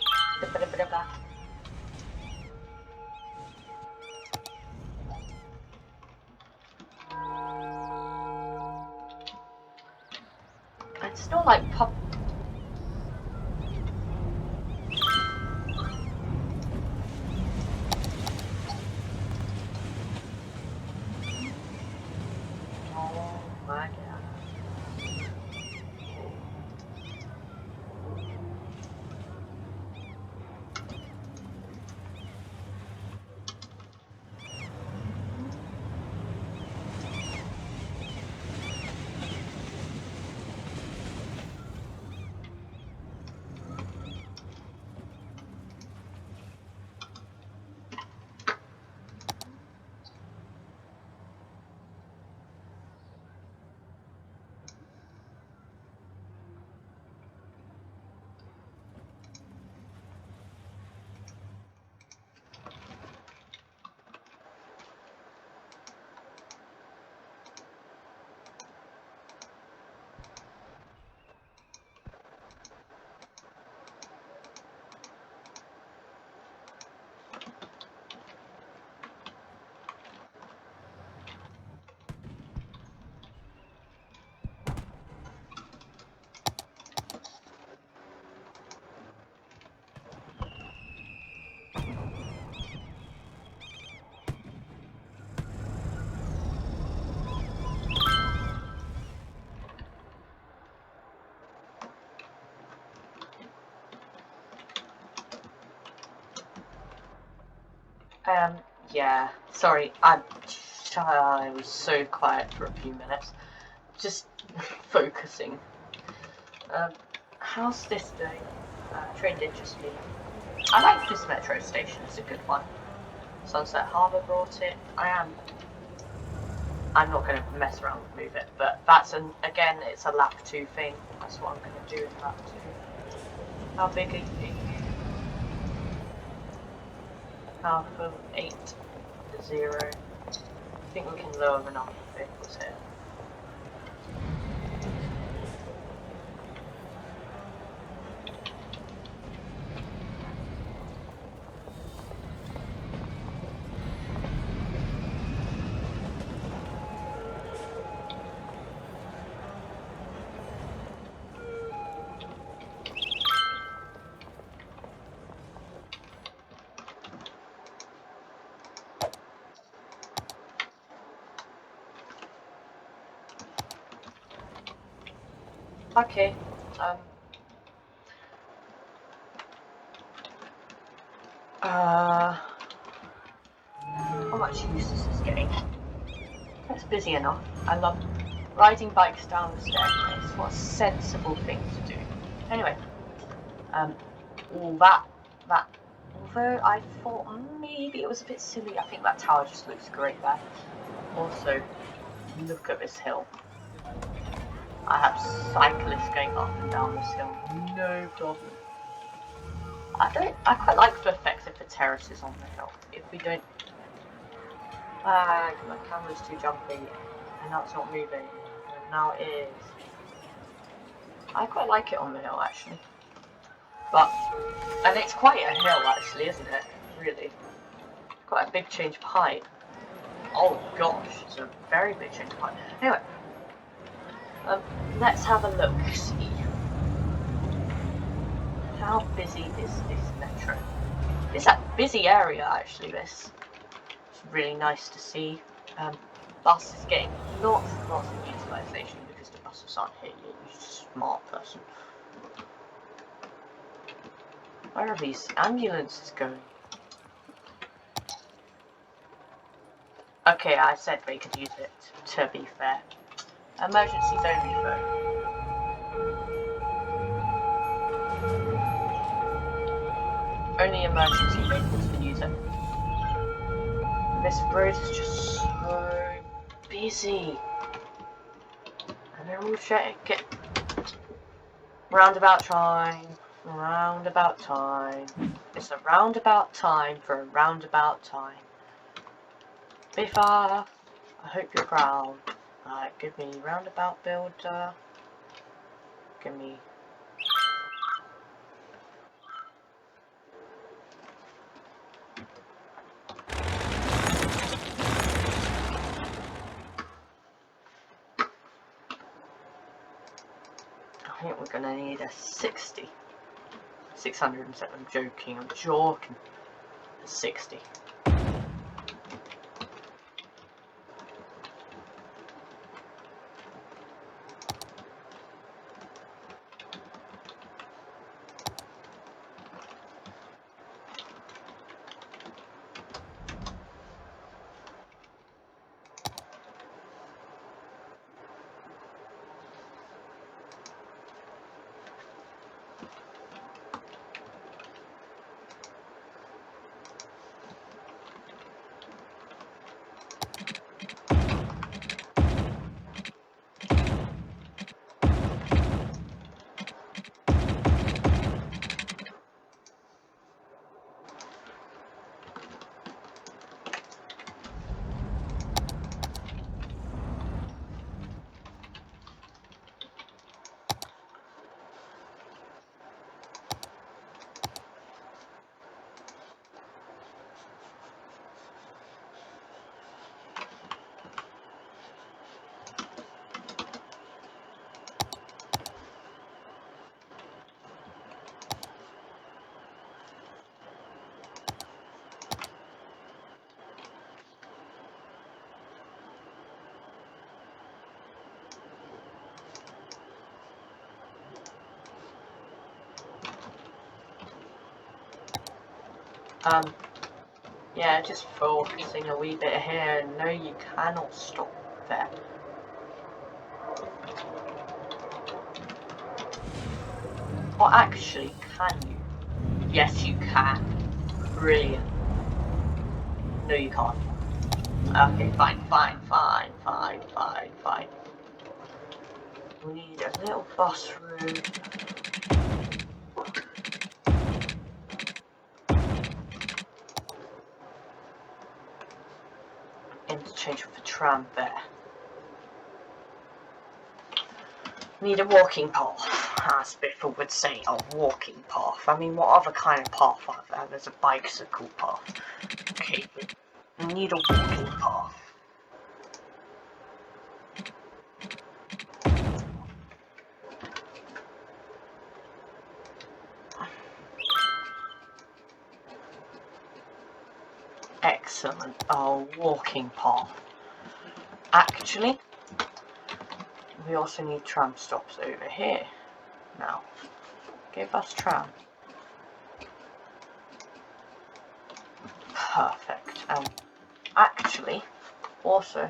It's not like pub. Oh my god. Yeah. Sorry, I was so quiet for a few minutes. Just focusing. How's this doing? Train did just leave. I like this metro station, it's a good one. Sunset Harbour brought it. I'm not going to mess around and move it, but that's again, it's a lap 2 thing. That's what I'm going to do in lap 2. How big are you? Half of 8 to 0. I think we can lower the number of vehicles here. Okay, how much use is this getting? It's busy enough. I love riding bikes down the staircase. What a sensible thing to do. Anyway, all that, although I thought maybe it was a bit silly, I think that tower just looks great there. Also, look at this hill. I have cyclists going up and down this hill, no problem. I quite like the effects of the terraces on the hill. If we don't... my camera's too jumpy, and now it's not moving, and now it is. I quite like it on the hill, actually. But, and it's quite a hill, actually, isn't it? Really. Quite a big change of height. Oh gosh, it's a very big change of height. Anyway, let's have a look, see. How busy is this metro? It's a busy area, actually, this. It's really nice to see. Buses getting lots and lots of utilisation because the buses aren't here yet, you're a smart person. Where are these ambulances going? Okay, I said they could use it, to be fair. Emergencies only though. Only emergency vehicles can use it. This road is just so busy. And they're all shouting, get roundabout time, roundabout time. It's a roundabout time for a roundabout time. Biffa, I hope you're proud. Give me roundabout builder. Give me... I think we're gonna need a 60. 607, I'm joking, I'm joking. A 60. Yeah, just focusing a wee bit here. No, you cannot stop there. Or actually, can you? Yes, you can. Brilliant. No, you can't. Okay, fine. We need a little bus route. Interchange with the tram there. Need a walking path, as Biffle would say, a walking path. I mean, what other kind of path are there? There's a bicycle path. Okay, but we need a walking path. Excellent, a walking path. Actually, we also need tram stops over here. Now, give us tram. Perfect. Actually, also,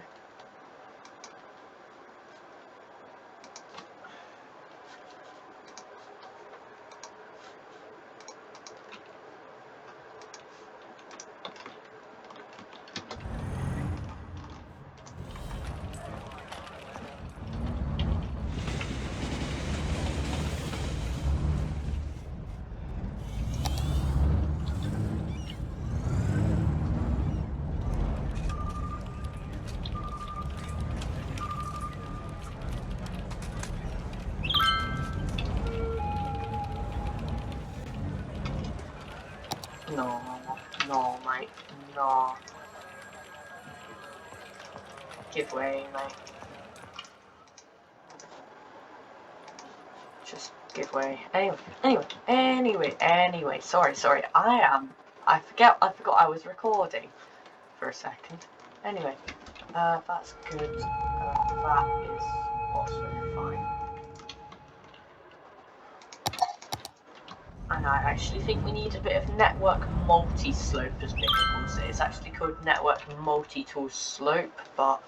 no, mate, no. Give way, mate. Just give way. Anyway. Sorry. I forgot I was recording for a second. Anyway, that's good. That is also fine. And I actually think we need a bit of network multi-slope, as people say. It's actually called network multi-tool slope, but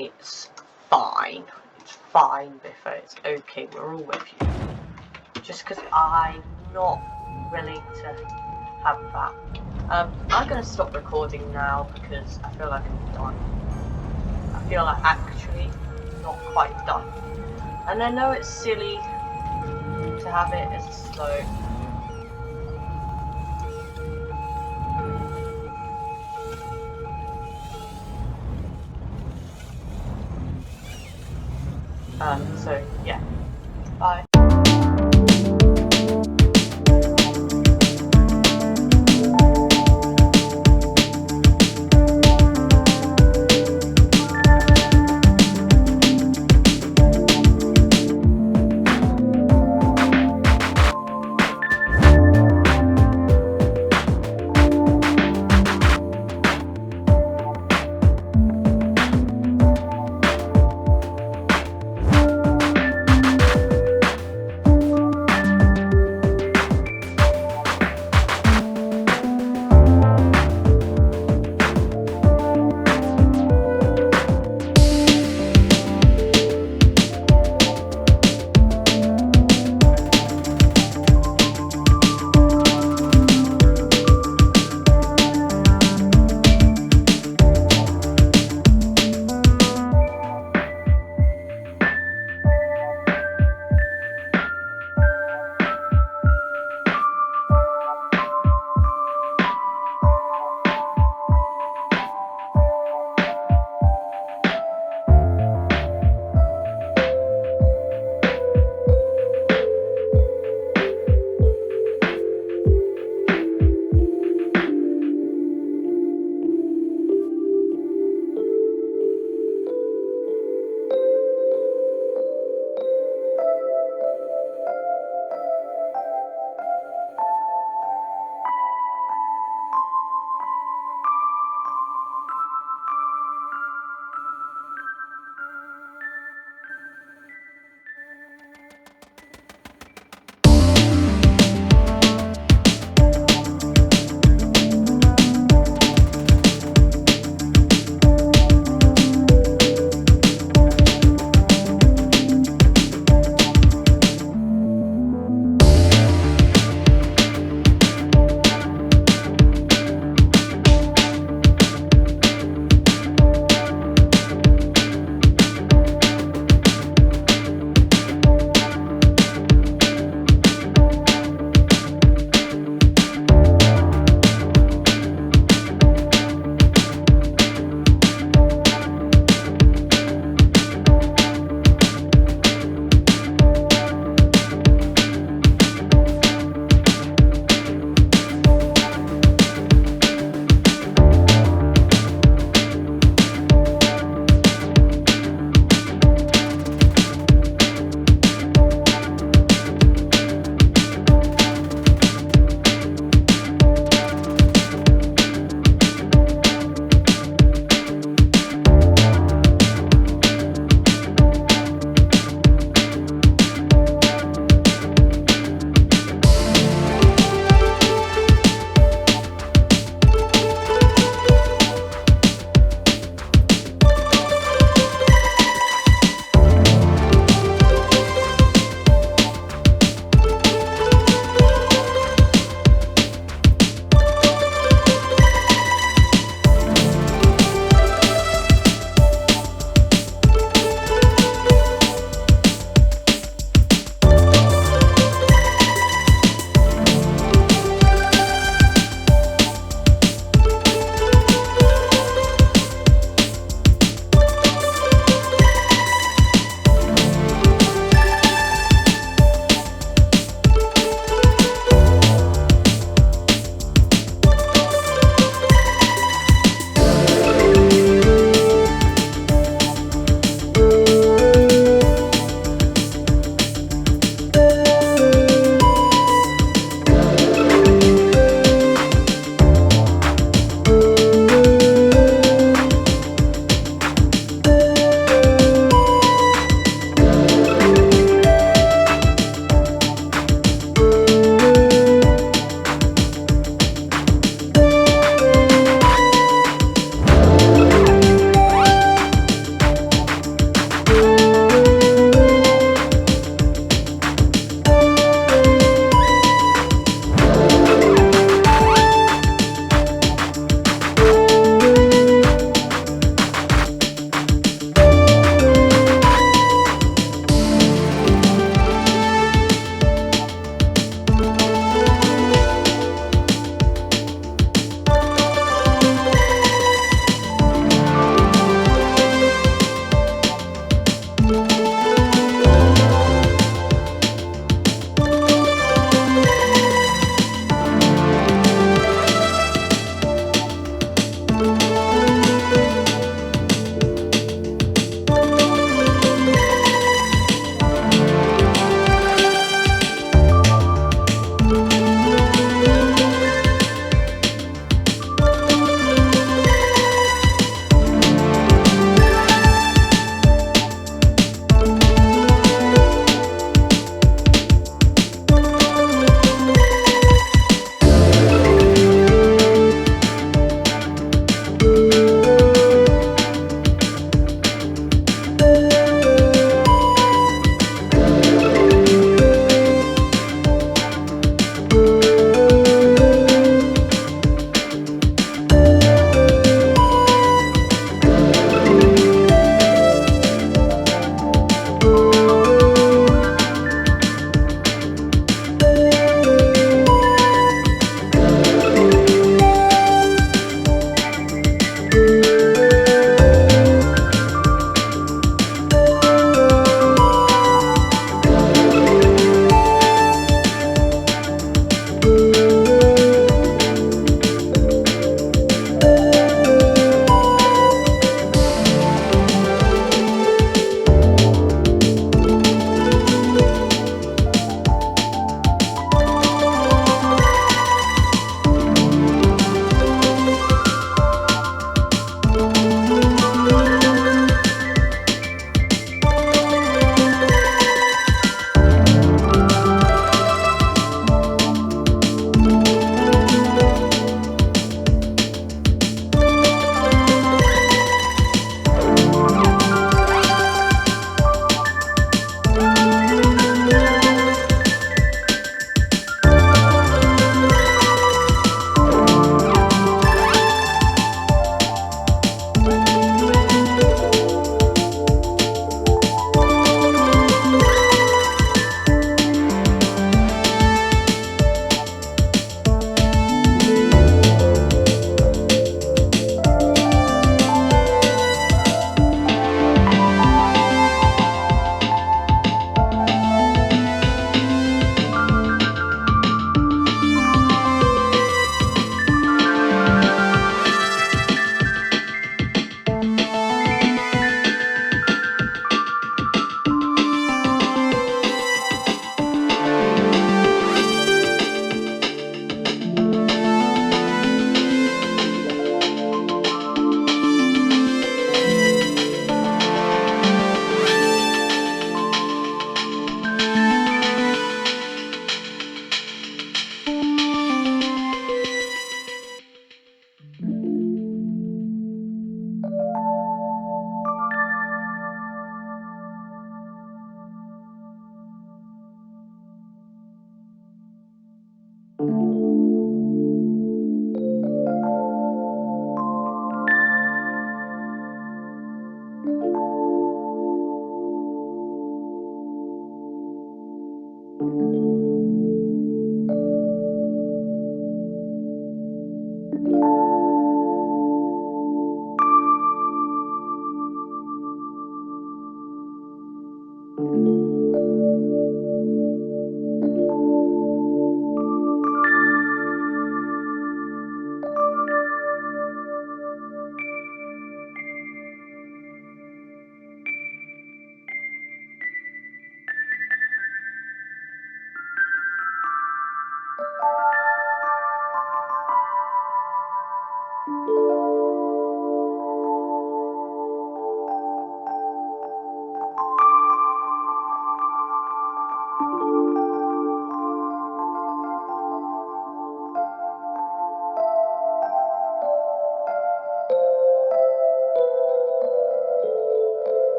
it's fine. It's fine, Biffo. It's okay. We're all with you. Just because I'm not willing to have that. I'm going to stop recording now because I feel like I'm done. I feel like actually not quite done. And I know it's silly to have it as a slope. So yeah, bye.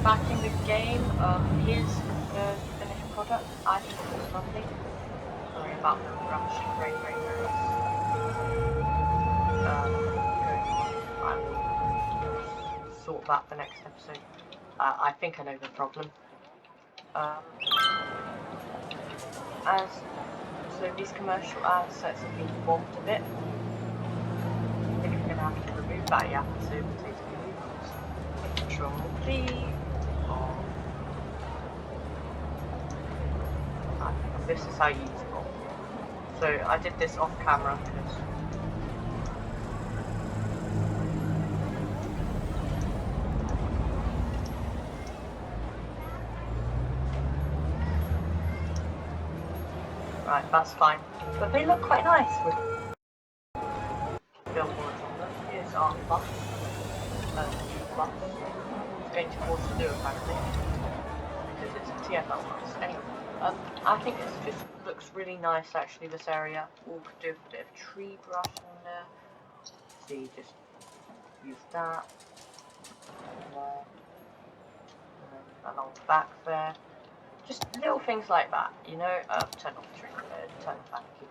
back in the game. Here's the finished product. I think it looks lovely. Sorry about the rubbish very going on. I will sort that for next episode. I think I know the problem. So these commercial assets have been bombed a bit. I think we're going to have to remove that yappy sober tasty noodles. Control D. This is how you use it all. So I did this off camera because right, that's fine. But they look quite nice with billboards on them. Here's our bus. Bus. It's going to Waterloo apparently. Because it's a TFL bus. Anyway, I think this just looks really nice actually, this area. We could do a bit of tree brush in there. See, just use that. And along the back there. Just little things like that, you know. Turn off the tree, turn off vacuum.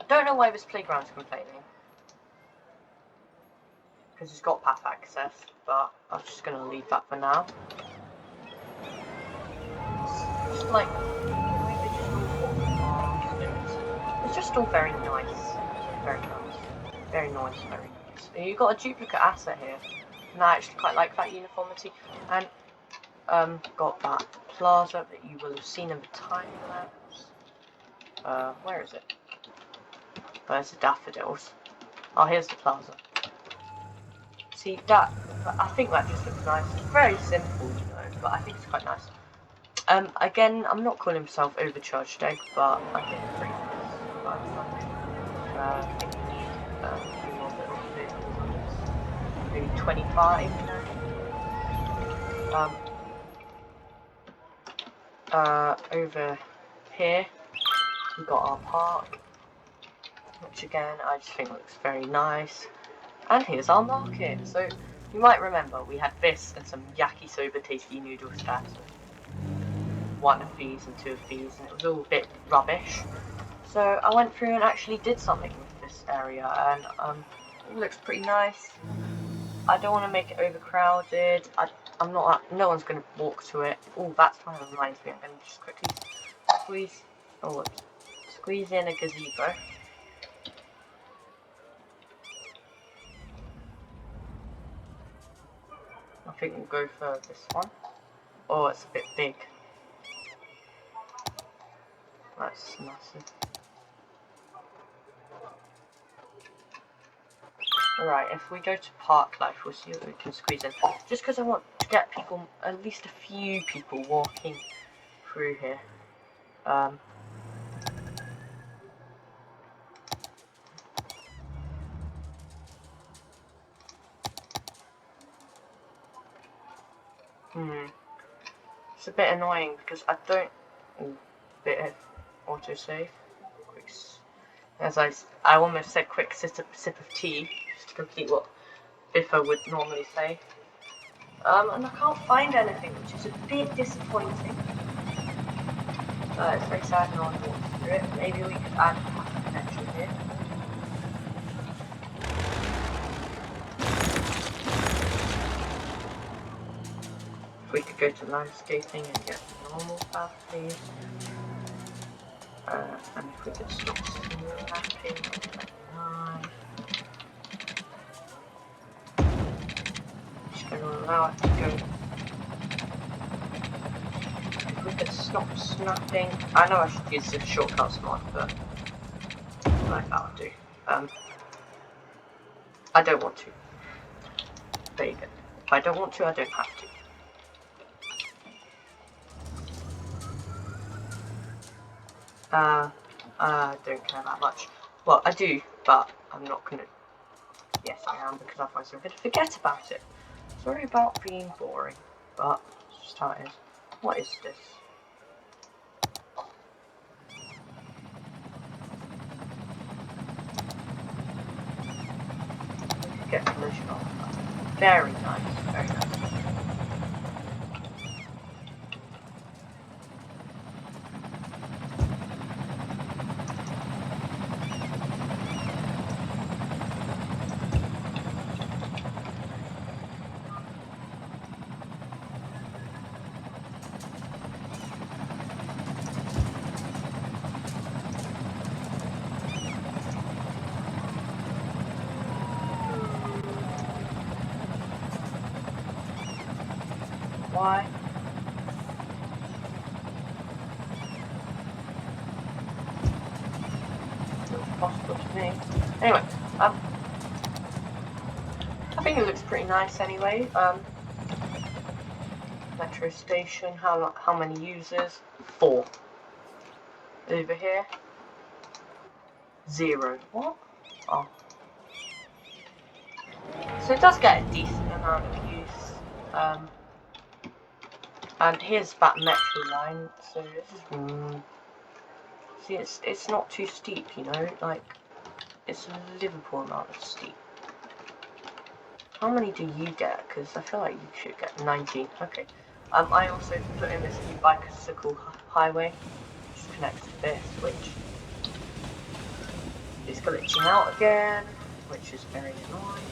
I don't know why this playground's complaining. Because it's got path access, but I'm just going to leave that for now. It's just like, it's just all very nice. Very nice. Very nice, very nice. You've got a duplicate asset here. And I actually quite like that uniformity. And got that plaza that you will have seen in the time lapse. Where is it? Where's the daffodils? Oh, here's the plaza. See that? I think that just looks nice. It's very simple, you know, but I think it's quite nice. Again, I'm not calling myself Overcharged egg, but I think it's pretty nice. I think we need a few more little vehicles. Maybe 25, you know. Over here, we've got our park, which again, I just think looks very nice. And here's our market. So, you might remember, we had this and some yakisoba tasty noodle scattered. One of these and two of these, and it was all a bit rubbish. So, I went through and actually did something with this area, and it looks pretty nice. I don't want to make it overcrowded. I'm not. No one's going to walk to it. Oh, that's kind of reminds me. I'm going to just quickly squeeze in a gazebo. I think we'll go for this one. Oh, it's a bit big. That's massive. Alright, if we go to park life, we'll see what we can squeeze in. Just because I want to get people, at least a few people walking through here. It's a bit annoying because I don't. Bit of autosave. Quick. As I almost said, quick sip of tea, just to complete what Biffa would normally say. And I can't find anything, which is a bit disappointing. It's very sad no one walks through it. Maybe we could add a connection here. If we could go to landscaping and get the normal path, please. And if we could stop snapping on 29. Just going to allow it to go. If we could stop snapping. I know I should use the shortcuts mod, but like that'll do. I don't want to. There you go. If I don't want to, I don't have to. I don't care that much. Well, I do, but I'm not gonna. Yes, I am, because otherwise I'm gonna forget about it. Sorry about being boring, but it's just how it is. What is this? Get pollution off. Very nice, very nice. Why? Looks possible to me. Anyway, I think it looks pretty nice anyway. Metro station, how many users? 4. Over here, 0. What? Oh. So it does get a decent amount of use. And here's that metro line, so this is see, it's not too steep, you know, like it's a Liverpool amount of steep. How many do you get? Because I feel like you should get 19. Okay. I also put in this new bicycle highway, which connects to this, which is glitching out again, which is very annoying.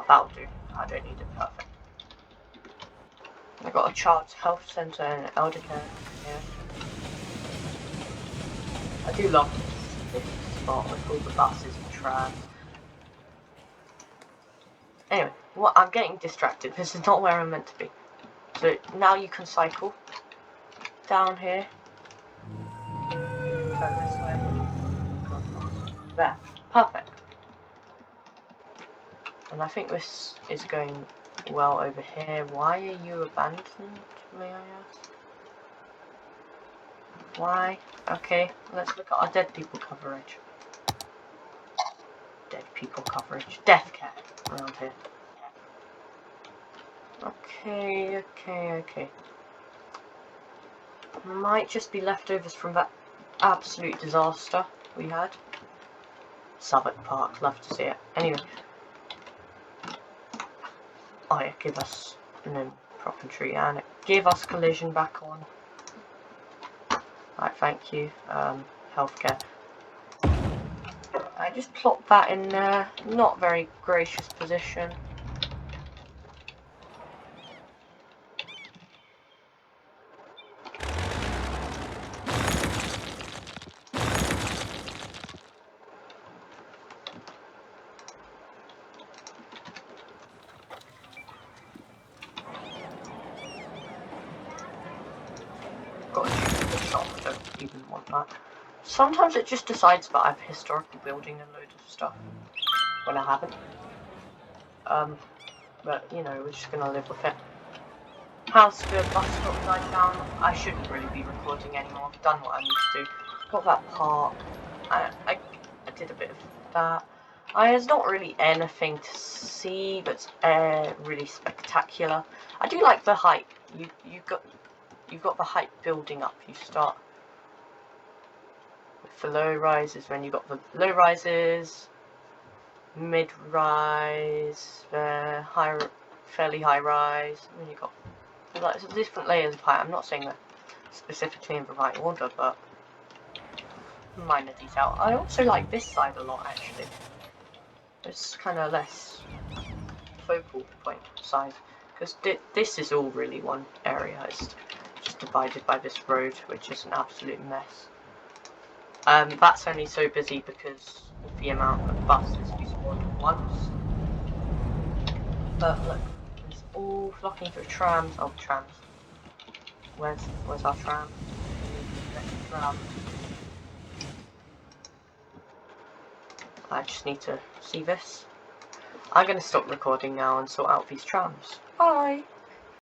That'll do. I don't need it perfect. I got a child's health centre and elder care. Yeah. I do love this spot with all the buses and trams. Anyway, I'm getting distracted. This is not where I'm meant to be. So now you can cycle down here. Turn this way. There. Perfect. And I think this is going well over here. Why are you abandoned, may I ask? Why? Okay, let's look at our dead people coverage. Dead people coverage. Death care around here. Okay. Might just be leftovers from that absolute disaster we had. Southwark Park, love to see it. Anyway. Oh yeah, give us an infantry and give us collision back on. Right, thank you. Healthcare. I just plopped that in there. Not very gracious position. Got a stupid shot, I don't even want that. Sometimes it just decides that I have historical building and loads of stuff when I haven't. But you know, we're just gonna live with it. How's the bus stop died down? I shouldn't really be recording anymore. I've done what I need to do. Got that park. I did a bit of that. There's not really anything to see that's really spectacular. I do like the height. You've got the height building up. You start with the low rises when you got the low rises, mid rise, fairly high rise. When you got like different layers of height. I'm not saying that specifically in the right order, but minor detail. I also like this side a lot actually. It's kind of less focal point size because this is all really one area. It's just divided by this road, which is an absolute mess. That's only so busy because of the amount of buses we spawned at once. But look, it's all flocking through trams. Oh, trams. Where's our tram? I just need to see this. I'm going to stop recording now and sort out these trams. Bye!